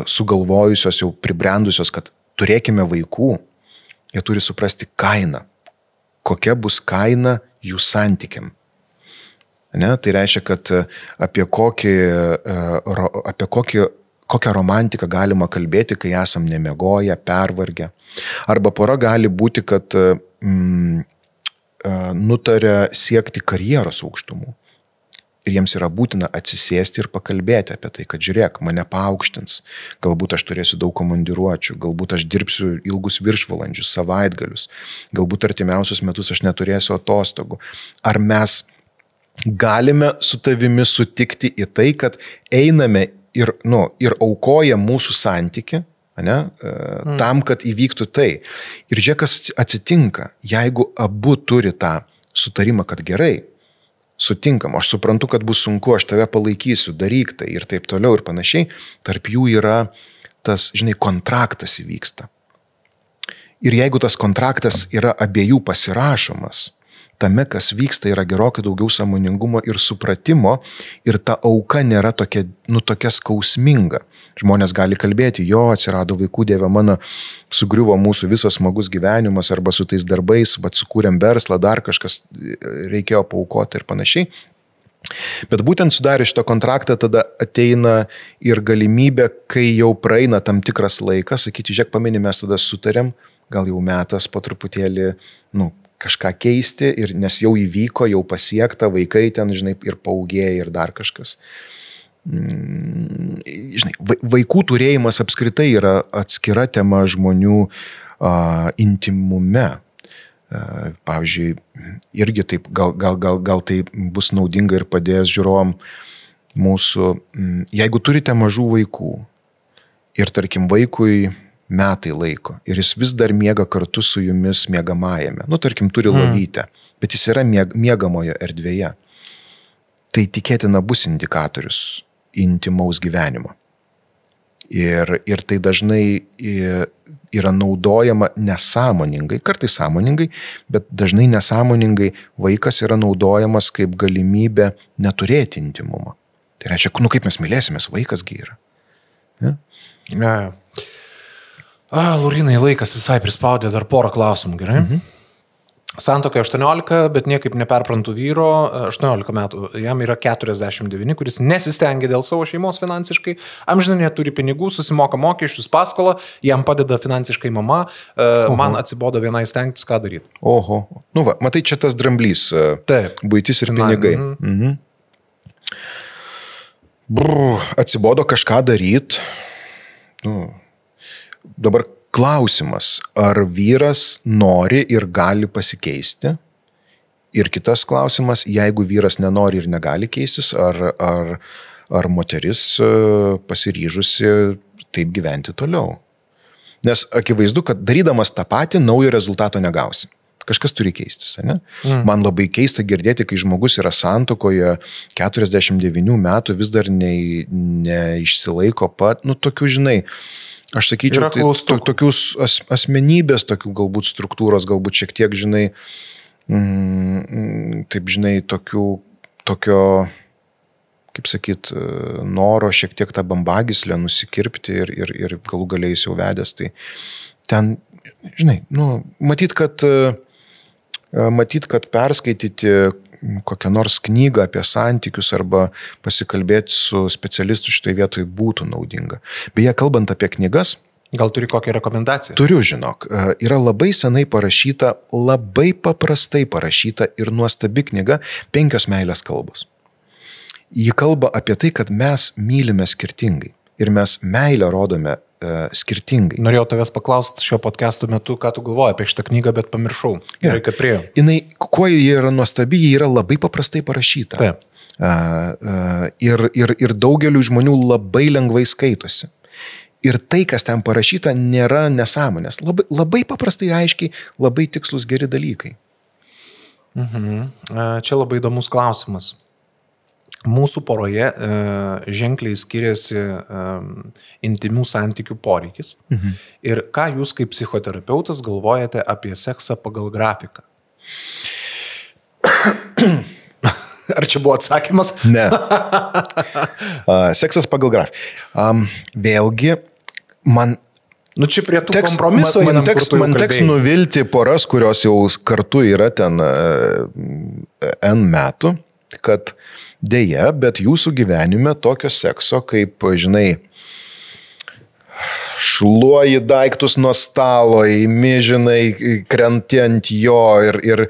sugalvojusios, jau pribrendusios, kad turėkime vaikų, jie turi suprasti kainą. Kokia bus kaina jų santykiam. Ne? Tai reiškia, kad apie kokią romantiką galima kalbėti, kai esam nemiegoję, pervargę. Arba pora gali būti, kad nutarė siekti karjeros aukštumų. Ir jiems yra būtina atsisėsti ir pakalbėti apie tai, kad žiūrėk, mane paaukštins, galbūt aš turėsiu daug komandiruočių, galbūt aš dirbsiu ilgus viršvalandžius, savaitgalius, galbūt artimiausius metus aš neturėsiu atostogų. Ar mes galime su tavimi sutikti į tai, kad einame ir aukoja mūsų santyki, tam, kad įvyktų tai. Ir žiūrėk, kas atsitinka, jeigu abu turi tą sutarimą, kad gerai, sutinkam, aš suprantu, kad bus sunku, aš tave palaikysiu, daryk tai ir taip toliau ir panašiai, tarp jų yra tas, kontraktas įvyksta. Ir jeigu tas kontraktas yra abiejų pasirašomas, tame, kas vyksta, yra gerokai daugiau sąmoningumo ir supratimo ir ta auka nėra tokia skausminga. Žmonės gali kalbėti, jo, atsirado vaikų, Dieve mano, sugriuvo mūsų visas smagus gyvenimas arba su tais darbais, bet sukūrėm verslą, dar kažkas reikėjo paaukoti ir panašiai. Bet būtent sudarius šitą kontraktą tada ateina ir galimybė, kai jau praeina tam tikras laikas, sakyti, žiūrėk, pameni, mes tada sutarėm, gal jau metas po truputėlį, kažką keisti, nes jau įvyko, jau pasiekta, vaikai ten, ir paaugėja ir dar kažkas. Vaikų turėjimas apskritai yra atskira tema žmonių intimume. Pavyzdžiui, irgi taip, gal tai bus naudinga ir padės žiūrovom mūsų, jeigu turite mažų vaikų ir tarkim vaikui metai laiko ir jis vis dar miega kartu su jumis miegamajame, tarkim turi lovytę, bet jis yra miegamojo erdvėje, tai tikėtina bus indikatorius intimaus gyvenimo. Ir tai dažnai yra naudojama nesąmoningai, kartais sąmoningai, bet dažnai nesąmoningai vaikas yra naudojamas kaip galimybė neturėti intimumo. Tai reiškia, kaip mes mylėsimės, vaikasgi yra. Ja. Laurinai, laikas visai prispaudė, dar porą klausimų, gerai? Santuokai 18, bet niekaip neperprantu vyro, 18 metų, jam yra 49, kuris nesistengia dėl savo šeimos finansiškai, amžinai neturi pinigų, susimoka mokesčius, paskolą, jam padeda finansiškai mama, man atsibodo vienai stengtis, ką daryti. Oho, matai, čia tas dramblys, buitis ir pinigai. Atsibodo kažką daryti. Dabar klausimas, ar vyras nori ir gali pasikeisti? Ir kitas klausimas, jeigu vyras nenori ir negali keistis, ar moteris pasiryžusi taip gyventi toliau? Nes akivaizdu, kad darydamas tą patį, naujo rezultato negausi. Kažkas turi keistis, ne? Man labai keista girdėti, kai žmogus yra santuokoje 49 metų, vis dar neišsilaiko tokių, aš sakyčiau, tokius asmenybės, tokių galbūt struktūros, galbūt šiek tiek, tokio, kaip sakyt, noro šiek tiek tą bambagyslę nusikirpti ir galų galiais jau vedęs. Tai ten, matyt, kad perskaityti kokią nors knygą apie santykius arba pasikalbėti su specialistu šitoje vietoje būtų naudinga. Beje, kalbant apie knygas. Gal turi kokią rekomendaciją? Turiu, žinok. Yra labai senai parašyta, labai paprastai parašyta ir nuostabi knyga 5 meilės kalbos. Ji kalba apie tai, kad mes mylime skirtingai ir mes meilę rodome skirtingai. Norėjau tavęs paklausti šio podcastų metu, ką tu galvoji apie šitą knygą, bet pamiršau. Gerai, kad priėjau. Kuo ji yra nuostabi, ji yra labai paprastai parašyta. Taip. Ir daugeliu žmonių labai lengvai skaitosi. Ir tai, kas ten parašyta, nėra nesąmonės. Labai paprastai, aiškiai, labai tikslus geri dalykai. Čia labai įdomus klausimas. Mūsų poroje ženkliai skiriasi intimių santykių poreikis. Ir ką jūs kaip psichoterapeutas galvojate apie seksą pagal grafiką? Ar čia buvo atsakymas? Ne. Seksas pagal grafiką. Vėlgi, man... čia prie tų kompromisų man teks nuvilti poras, kurios jau kartu yra ten N metų, kad dėja, bet jūsų gyvenime tokio sekso, kaip, šluoji daiktus nuo stalo, įmižinai, krenti ant jo ir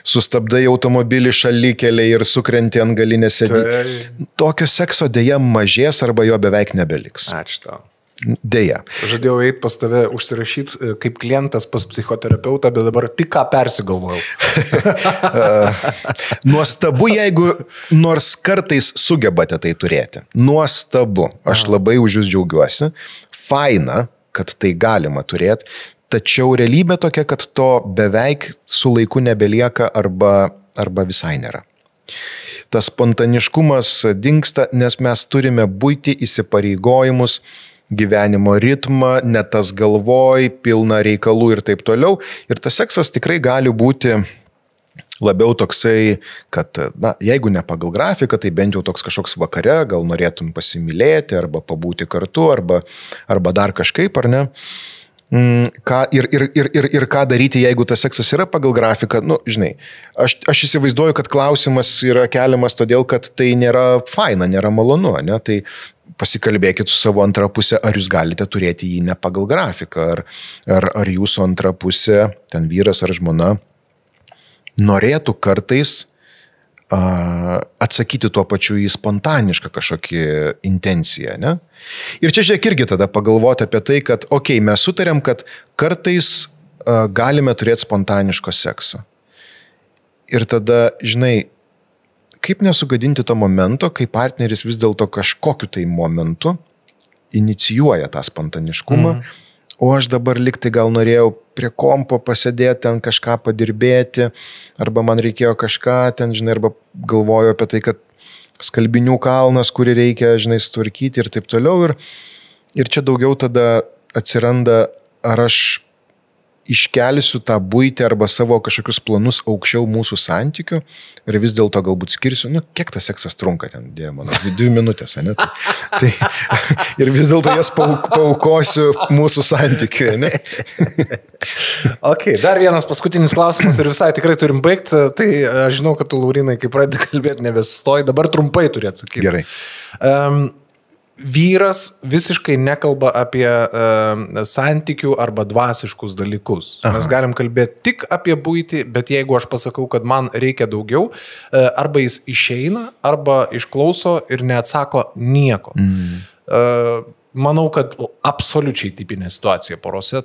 sustabdai automobilį šalikeliai ir sukrenti ant galinės sėdynės. Tokio sekso dėja mažės arba jo beveik nebeliks. Ačiū tau. Dėja. Žadėjau eiti pas tave užsirašyti kaip klientas pas psichoterapeutą, bet dabar tik ką persigalvojau. Nuostabu, jeigu nors kartais sugebate tai turėti. Nuostabu. Aš labai už jūs džiaugiuosi. Faina, kad tai galima turėti. Tačiau realybė tokia, kad to beveik su laiku nebelieka arba visai nėra. Tas spontaniškumas dingsta, nes mes turime būti įsipareigojimus, gyvenimo ritmą, ne tas galvoj, pilna reikalų ir taip toliau. Ir tas seksas tikrai gali būti labiau toksai, kad, jeigu ne pagal grafiką, tai bent jau toks kažkoks vakare, gal norėtum pasimylėti, arba pabūti kartu, arba dar kažkaip, ar ne? Ir ką daryti, jeigu tas seksas yra pagal grafiką, žinai, aš įsivaizduoju, kad klausimas yra keliamas todėl, kad tai nėra faina, nėra malonu, ne? Tai pasikalbėkit su savo antra pusė, ar jūs galite turėti jį ne pagal grafiką, ar jūsų antra pusė, ten vyras ar žmona, norėtų kartais atsakyti tuo pačiu į spontanišką kažkokį intenciją, ne? Ir čia žiūrėk irgi tada pagalvoti apie tai, kad, mes sutarėm, kad kartais galime turėti spontaniško sekso. Ir tada, žinai, kaip nesugadinti to momento, kai partneris vis dėlto kažkokiu tai momentu inicijuoja tą spontaniškumą, o aš dabar liktai gal norėjau prie kompo pasėdėti, ten kažką padirbėti, arba man reikėjo kažką ten, žinai, arba galvoju apie tai, kad skalbinių kalnas, kurį reikia, žinai, sutvarkyti ir taip toliau. Ir čia daugiau tada atsiranda, ar aš iškelsiu tą buitį arba savo kažkokius planus aukščiau mūsų santykių ir vis dėlto galbūt skirsiu, kiek tas seksas trunka ten, dėja mano, 2 minutės, ne? Tai, ir vis dėlto jas paaukosiu mūsų santykiui, ne? Dar vienas paskutinis klausimas ir visai tikrai turim baigti. Tai aš žinau, kad tu, Laurinai, kai pradedi kalbėti, nebesustoji, dabar trumpai turi atsakyti. Gerai. Vyras visiškai nekalba apie santykių arba dvasiškus dalykus. Mes galim kalbėti tik apie buitį, bet jeigu aš pasakau, kad man reikia daugiau, arba jis išeina, arba išklauso ir neatsako nieko. Manau, kad absoliučiai tipinė situacija porose.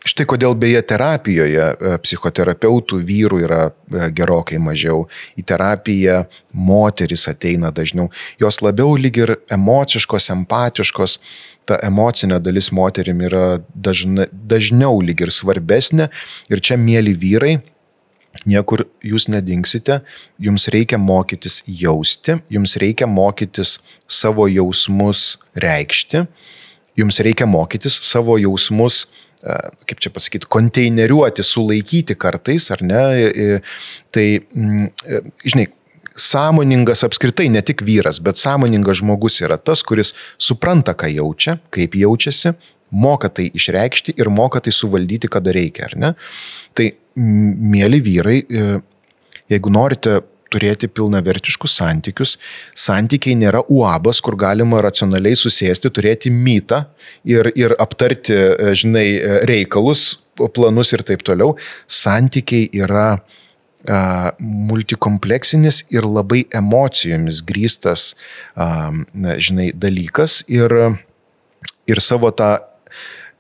Štai kodėl beje terapijoje psichoterapeutų vyrų yra gerokai mažiau. Į terapiją moteris ateina dažniau. Jos labiau lyg ir emociškos, empatiškos. Ta emocinė dalis moterim yra dažniau lyg ir svarbesnė. Ir čia, mėly vyrai, niekur jūs nedingsite. Jums reikia mokytis jausti. Jums reikia mokytis savo jausmus reikšti. Jums reikia mokytis savo jausmus, kaip čia pasakyti, konteineriuoti, sulaikyti kartais, ar ne? Tai, žinai, sąmoningas apskritai ne tik vyras, bet sąmoningas žmogus yra tas, kuris supranta, ką jaučia, kaip jaučiasi, moka tai išreikšti ir moka tai suvaldyti, kada reikia, ar ne? Tai, mėly vyrai, jeigu norite turėti pilnavertiškus santykius. Santykiai nėra uabas, kur galima racionaliai susėsti, turėti mytą ir aptarti, žinai, reikalus, planus ir taip toliau. Santykiai yra multikompleksinis ir labai emocijomis grįstas, žinai, dalykas ir savo tą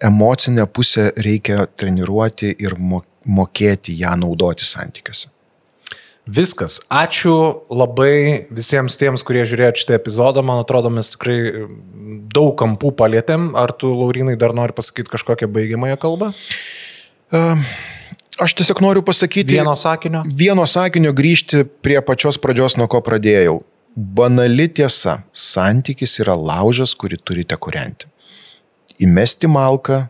emocinę pusę reikia treniruoti ir mokėti ją naudoti santykiuose. Viskas. Ačiū labai visiems tiems, kurie žiūrėjo šitą epizodą. Man atrodo, mes tikrai daug kampų palėtėm. Ar tu, Laurinai, dar nori pasakyti kažkokią baigiamąją kalbą? Aš tiesiog noriu pasakyti... Vieno sakinio grįžti prie pačios pradžios, nuo ko pradėjau. Banali tiesa. Santykis yra laužas, kurį turite kūrenti. Įmesti malką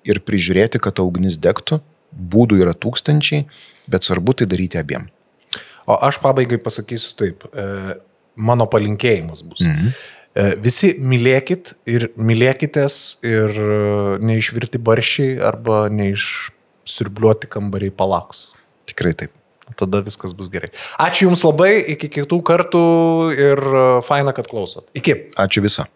ir prižiūrėti, kad ugnis degtų. Būdų yra tūkstančiai, bet svarbu tai daryti abiem. O aš pabaigai pasakysiu taip, mano palinkėjimas bus. Visi mylėkit ir mylėkitės ir neišvirti barščiai arba neišsiurbliuoti kambariai palaks. Tikrai taip. Tada viskas bus gerai. Ačiū Jums labai, iki kitų kartų ir faina, kad klausot. Iki. Ačiū viso.